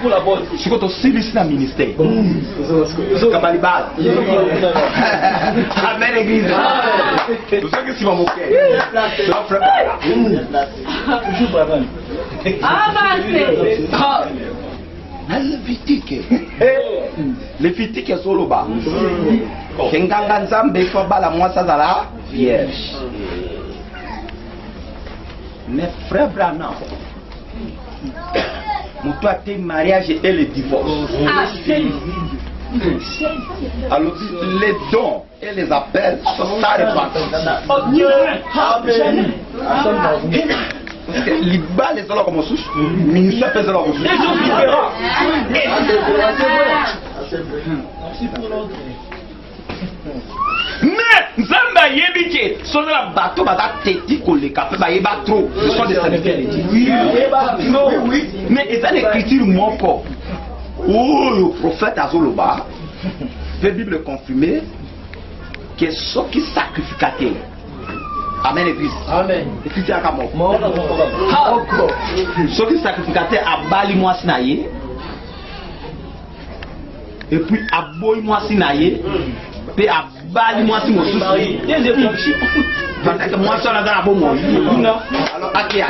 pour la bonne. Si tu service dans le ministère. Kabalibal. Amen l'église. Nous sommes que si vous moquez. C'est un frère. Toujours bravo. Levitique est solo bas. Kenganga nzambe faut bala moi ça la vierge. Mais frère Branham, mon toi tes mariage et le divorce. Alors les dons et les appels sont ça parce que les balles les ont comme souche, ministère fait leur souche. Mais Zamba yebike, son la bateau bata teti koleka, ba yeba trop. Ce sont des serviteurs de Dieu. Oui, oui. Mais ils ont l'écriture mon corps. Oh, le prophète Azoloba, la Bible confirmer que ceux qui sacrificateurs. Amen l'église. Amen. L'écriture à mort. Ceux qui sacrificateurs à Bali moi sinaye. Et puis à Boy moi sinaye. Puis à Bali moi si mon souci. Parce que moi ça là dans la bonne moi. Alors à qui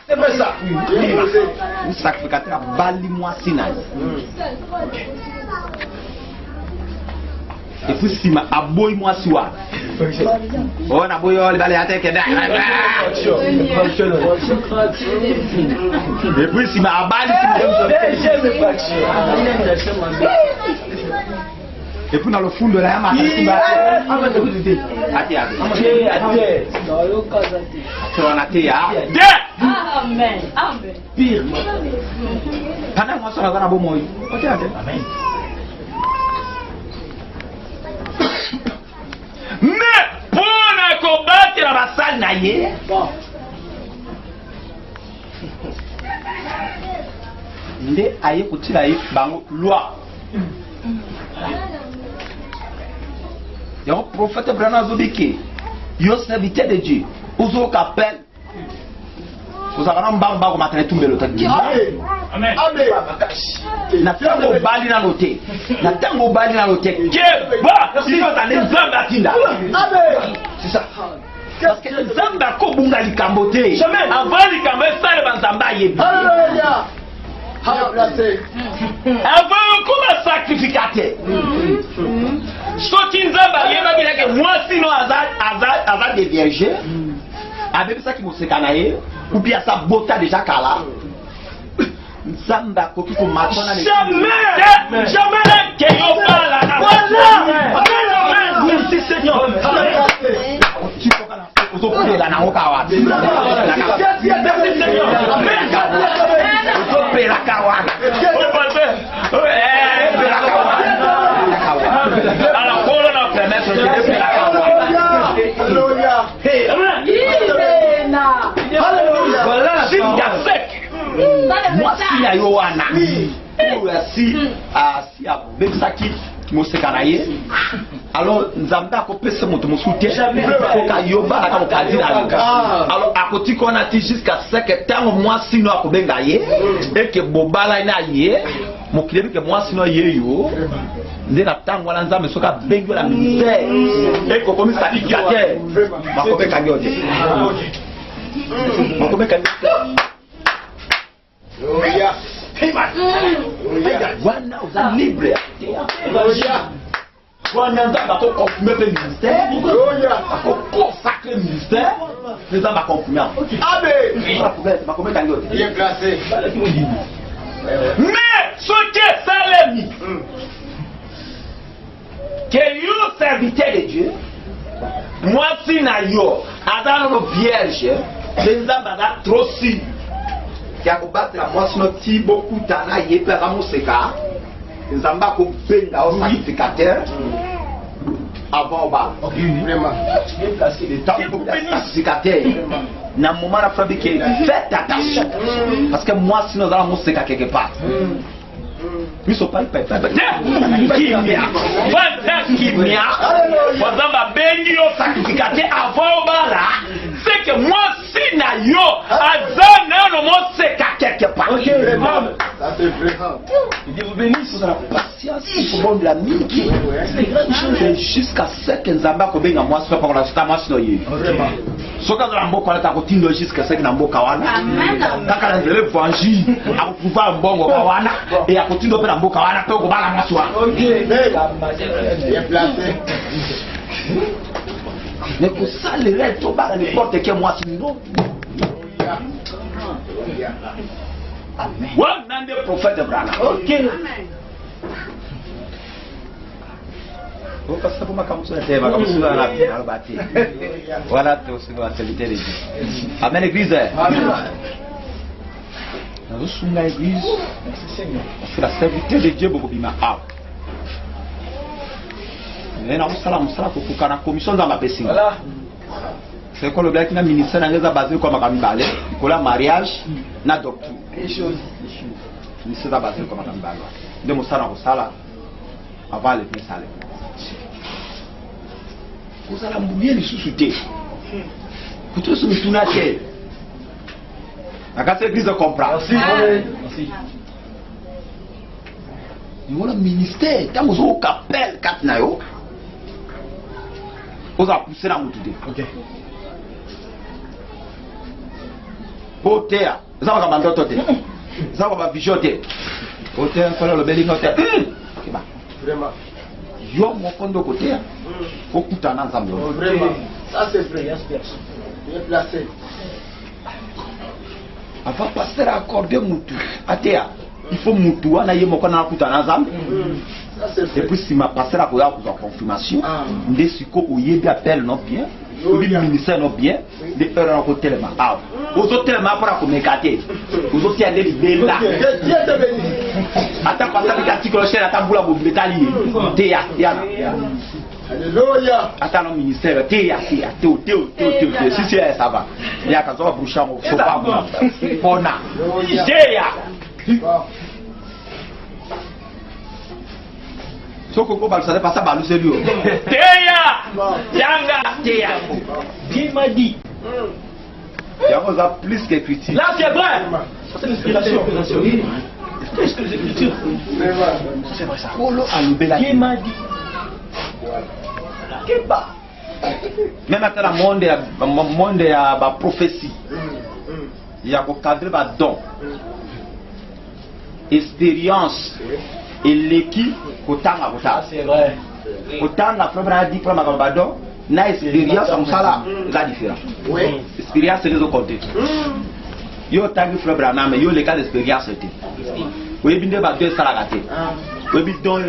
c'est vrai ça. Vous sacrificatez à Bali moi sinaye. Et puis si ma aboy moi soir. Oh na boy le balé attaque. Et puis si ma abali et puis dans le fond de la yama Amen. Amen. Pire. Pendant moi ça là dans bon moi. Amen. Mais pour ne combattre la salle naïe, nde aye kutila bango loi. Yon prophète Branham Zobike, yon serviteur de Dieu, ozo kapel. Vous avez un bang bang matin tout le temps. Amen. Na tango bali na noté. Na tango bali na noté. Que bah, si vous allez Zamba Tinda. Amen. C'est ça. Parce que Zamba ko bunga likambote. Jamais avant likambote ça le Zamba yebi. Alléluia. Avant comme sacrificateur. Soti Zamba yeba bila que moi sinon azad des vierges. Avec ça qui me sekanaye ou bien ça bota déjà kala. Zamba koki ko matona le. Jamais que yo parle là. Voilà. Merci Seigneur. Tu peux pas vous opérer là na okawa. Merci Seigneur. Vous opérer la kawa. Alors pour la permettre de faire la kawa. Alléluia. Voilà, c'est sec. Moi si na yo wana. Si a Bensaki Mosekanaye. Alors Nzamba ko pesa moto mosuté. Ko ka yoba na ka okadi na luka. Alors à côté qu'on a dit jusqu'à 5 temps moi sinon akobenga ye et que bobala na ye mo kilebi que moi sinon ye yo. Nde na tango la Nzambe soka bengo la misère. Et ko komi sacrificateur. Ma ko benga ngioje. Ma ko benga. Wana uza libre. Wana Nzamba ko confirmer le ministère. Ko consacrer le ministère. Nzamba confirmer. Amen. Ma ko benga ngioje. Bien placé. Mais ce qui est salemi. Que yo serviteur de Dieu, moi si na yo, adano vierge, les Nzamba trop si. Qui a combattu la moi sinon ti beaucoup tana yé per amoseka. Nzamba ko benga au sacrificateur. Avant bas. Vraiment. Bien placé les temps pour sacrificateur. Na moment la fabriquer faites attention parce que moi sinon za amoseka quelque part. Ils sont pas kimia wazamba bengi yo sacrificate avant bala c'est que moi si na yo azana no mo seka quelque part. OK, ça c'est vrai. Dieu vous bénisse pour la patience, pour bon de la miki. C'est grande chose jusqu'à ce que Nzamba ko benga moi soit pour la stamach no yi. Vraiment. Soka za mboko ala ta ko tindo jusqu'à ce que na mboka wana. Amen. Taka na zele vanji akukuva mbongo kwa wana et akotindo pe na mboka wana to ko bala maswa. OK. Bien placé. Mais pour ça les règles to bala n'importe quel moi sinon. Amen. One des prophètes Abraham. OK. Vous passez pour ma camouflage, ma camouflage à la bâtie. Voilà tout ce que va servir les Dieu. Amen, l'église. Amen. Nous sommes dans l'église. Parce que la serviteur de Dieu beaucoup bima a. Mais nous sommes pour la commission dans ma personne. Voilà. C'est quoi le black na ministère n'angeza basé comme akamibale, ikola mariage na doctrine. Les choses. Ministère da basé comme akamibale. De musala ko sala avant le message. Vous allez mbouiller les sous-soutés. Pour tous ceux qui tournent à terre. La carte église comprend. Merci. Nous avons le ministère. Quand vous avez un capel, vous avez poussé dans le tout. Ok. Pour terre. Vous avez un mandat. Vous avez un vision. Pour terre, vous avez le béni. Vraiment. Yo mon kondo côté faut kutana ensemble vraiment ça c'est vrai bien placé avant passer à accorder mutu atea il faut mutu wana yemo kona kutana ensemble et puis si ma passer à koya pour confirmation ndesiko oyebi appel non bien oyebi ministère non bien de heures en côté tellement ah aux autres tellement pour communiquer aux autres aller libérer là attends passer avec article cher attends boula métallier tea alléluia attends le ministère tea teo si c'est ça va il y a quand on boucher au sofa bona tea soko ko balsa pas ça balu sérieux tea yanga tea qui m'a dit il y a plus que critique là c'est vrai c'est l'inspiration. C'est vrai ça. Qui m'a dit? Même dans le monde, il y a la prophétie. Il y a un cadre de don. Expérience et l'équipe c'est vrai. Autant la première a dit que la don, na expérience comme ça là, la différence. Expérience c'est les autres côtés. Yo tangi frère Branham yo le cas d'expérience c'était oui binde ba deux salagate oui bi don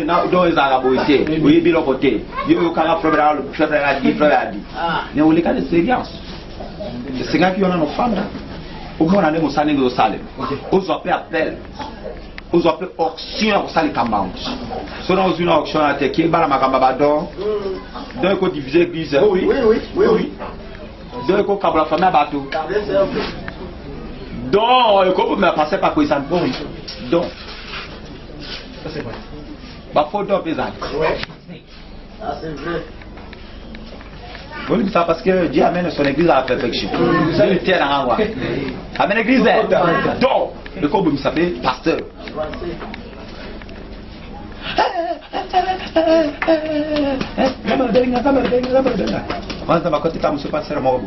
ezaka boité oui bi le côté yo kala frère a dit mais on le cas d'expérience c'est quand il y a nos femmes là au moins on a mo sané go salé aux appel aux appel auction pour saler kambang selon une auction à te qui bala makamba ba don donc ko diviser église oui donc ko kabla famille bateau donc, comment me passer par quoi ça bon donc ça c'est vrai bah faut donc pesant ouais ah c'est vrai oui ça parce que Dieu amène son église à la perfection ça le terre en roi amène l'église donc le comment me s'appelle pasteur ça m'a côté pas monsieur pasteur moi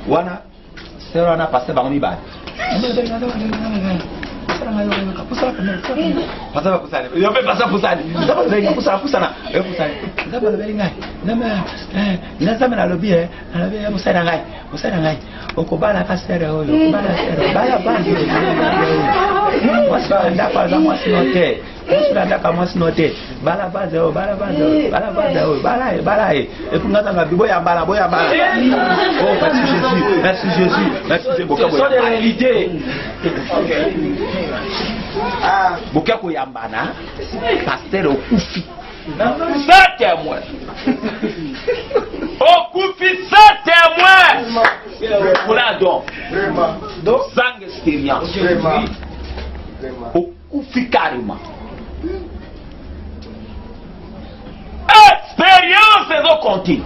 wana c'est là on a passé par mi bas passer pour ça il fait passer pour ça pour ça na zama na lobby na musana ngai okobala ka sere oyo bala bandi wasa ndapa za mwasi note wasa ndaka mwasi note bala bazo bala et kungaza nga boya bala oh merci Jésus c'est beaucoup de réalité boka ko yambana pasteur okufi ça témoin okufi ça témoin pour la donc sans expérience okufi carrément. Expérience ezokonti.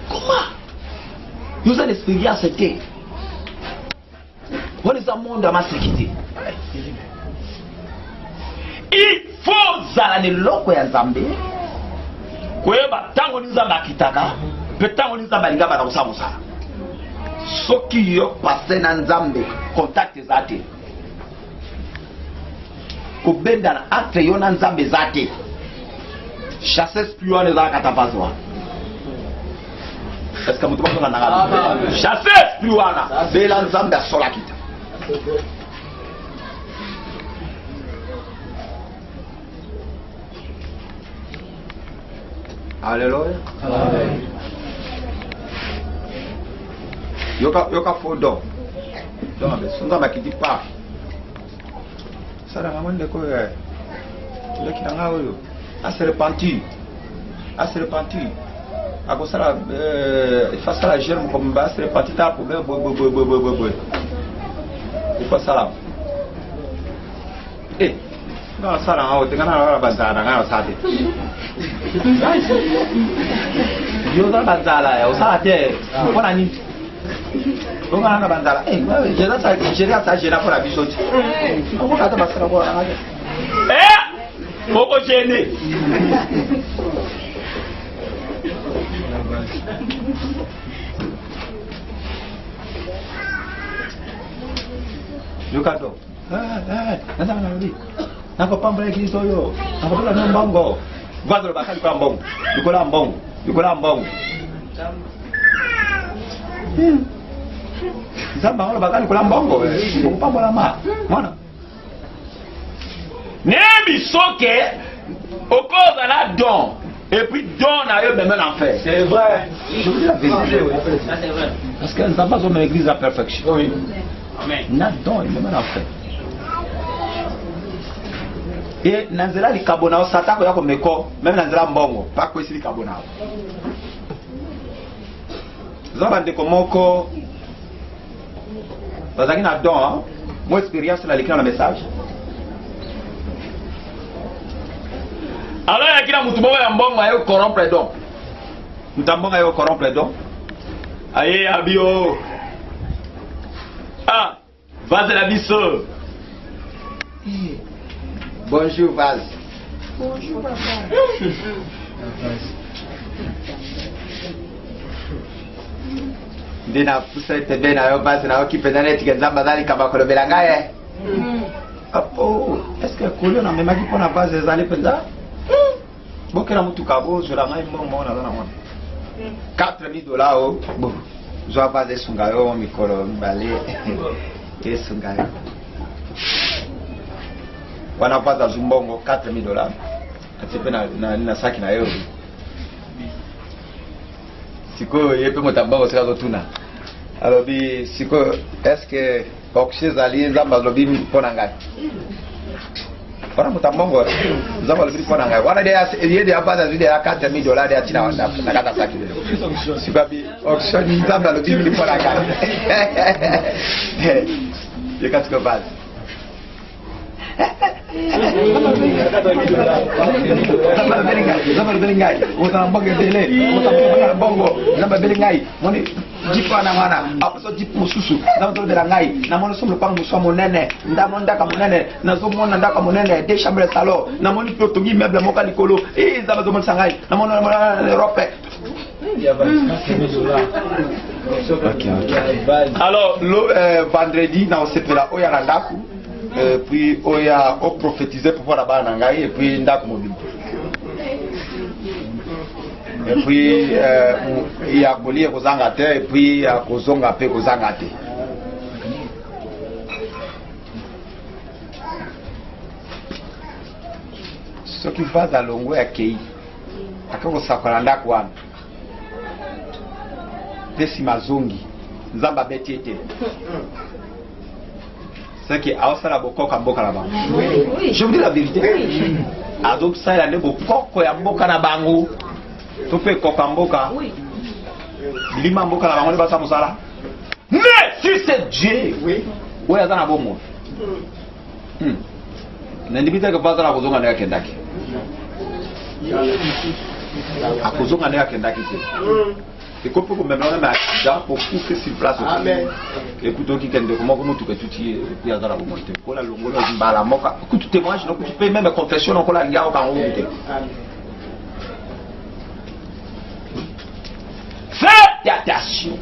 Comment? Nous avons l'expérience était. On est un monde à ma sécurité. Il faut zalane loko ya Nzambe. Kweba tango Nzambe akitaka, pe tango Nzambe alinga bana kusamusa. Soki yo passe na Nzambe, contact zate. Kubenda na acte yo na Nzambe zate. Chasser spion za katapazwa. Est-ce que vous pouvez en arabe? Chasser spiwana, bela Nzambe asola kita. Alléluia. Yoka fodo. Donc Nzambe qui dit pas. Ça la maman de quoi? Le qui n'a oyo. A se repentir. A se repentir. A quoi ça il faut ça la germe comme bas se repentir ta pour boy. Il faut ça là. Eh. Non ça là on tengana la bazara ngana sate. Yo za bazara ya usate. Mbona nini? Bonga na bandala. Jela sa jela pour la bisoti. On va ta basara kwa na. Boko gêné. Yukato. Nasa nani? Nako pambele Kristo yo. Nako pala na mbongo. Vado bakali kwa mbongo. Yukola mbongo. Yukola mbongo. Zamba wala bakali kwa mbongo. Kupambola ma. Mwana. Nebi soke okoza la don et puis don na yo même en fait. C'est vrai. Je vous dis la vérité. C'est vrai. Parce que nous n'avons pas une église à perfection. Oui. Amen. Na don et même en fait. Et nanzela li kabona osatako yako meko même nanzela mbongo pas ko isili kabona. Zaba ndeko moko bazaki na don, moi expérience la l'écran le message. Alors il y a qui la mutubo ya mbongo ayo corrompre don. Mutambongo ayo corrompre don. Aye abio. Ah, Vaz la biso. Bonjour Vaz. Bonjour papa. Dina pusa tebe na yo Vaz na okipendana tikenzamba dali kabakolo belangaye. Apo, est-ce que kolo na memaki pona Vaz ezali penza? Bokera mutu kabo zola ngai mbongo na zana mwana. $4,000 o. Bo. Zo Vaz esungayo mikolo mbale. Esungayo. Wana Vaz zumbongo $4,000. Atipe na saki na yo. Siko yepe motambango sika zotuna. Alors bi siko est-ce que okshe zali nzamba lobi pona ngai? Wana motambango nzamba lobi pona ngai. Wana de yede abaza zide ya $4,000 de atina wanda na kata saki. Siko bi okshe nzamba lobi pona ngai. Ye katiko Vaz. Zama belingai, utang bongo dele, utang bongo, zama belingai, moni jipa na mana, apa so jip mususu, zama to belingai, na moni somo pang muso monene, ndamo ndaka monene, na zo mona ndaka monene, de chambre salon, na moni totongi meuble moka likolo, zama zo monsangai, na moni Europe. Alors, vendredi, na osepela oya ndaku. Puis oya o prophétiser pour voir là-bas nangai et puis ndako mobile. Et puis il y a kolia kozanga te et puis ya kozonga pe kozanga te. Ce qui va dans longo ya kei. Akako sakola ndako wana. Pesi mazongi. Nzamba betiete. C'est que Aosala Bokoka Mboka là-bas. Je vous dis la vérité. Adop ça il a Bokoko ya Mboka na bango. Tu peux Koka Mboka. Lima Mboka la bango ne va pas musala. Mais si c'est Dieu, oui. Ouais, ça n'a pas bon. N'indibite que pas ça la raison qu'on est à Kendaki. À cause qu'on est à Kendaki, c'est comme pour même là, mais pour pousser sur place. Écoute, qui kende comment tu peux tout y a dans la remontée. Pour la longue, la moka. Écoute, tu témoignes, donc tu peux même confession, donc la liga au carreau. Fais attention.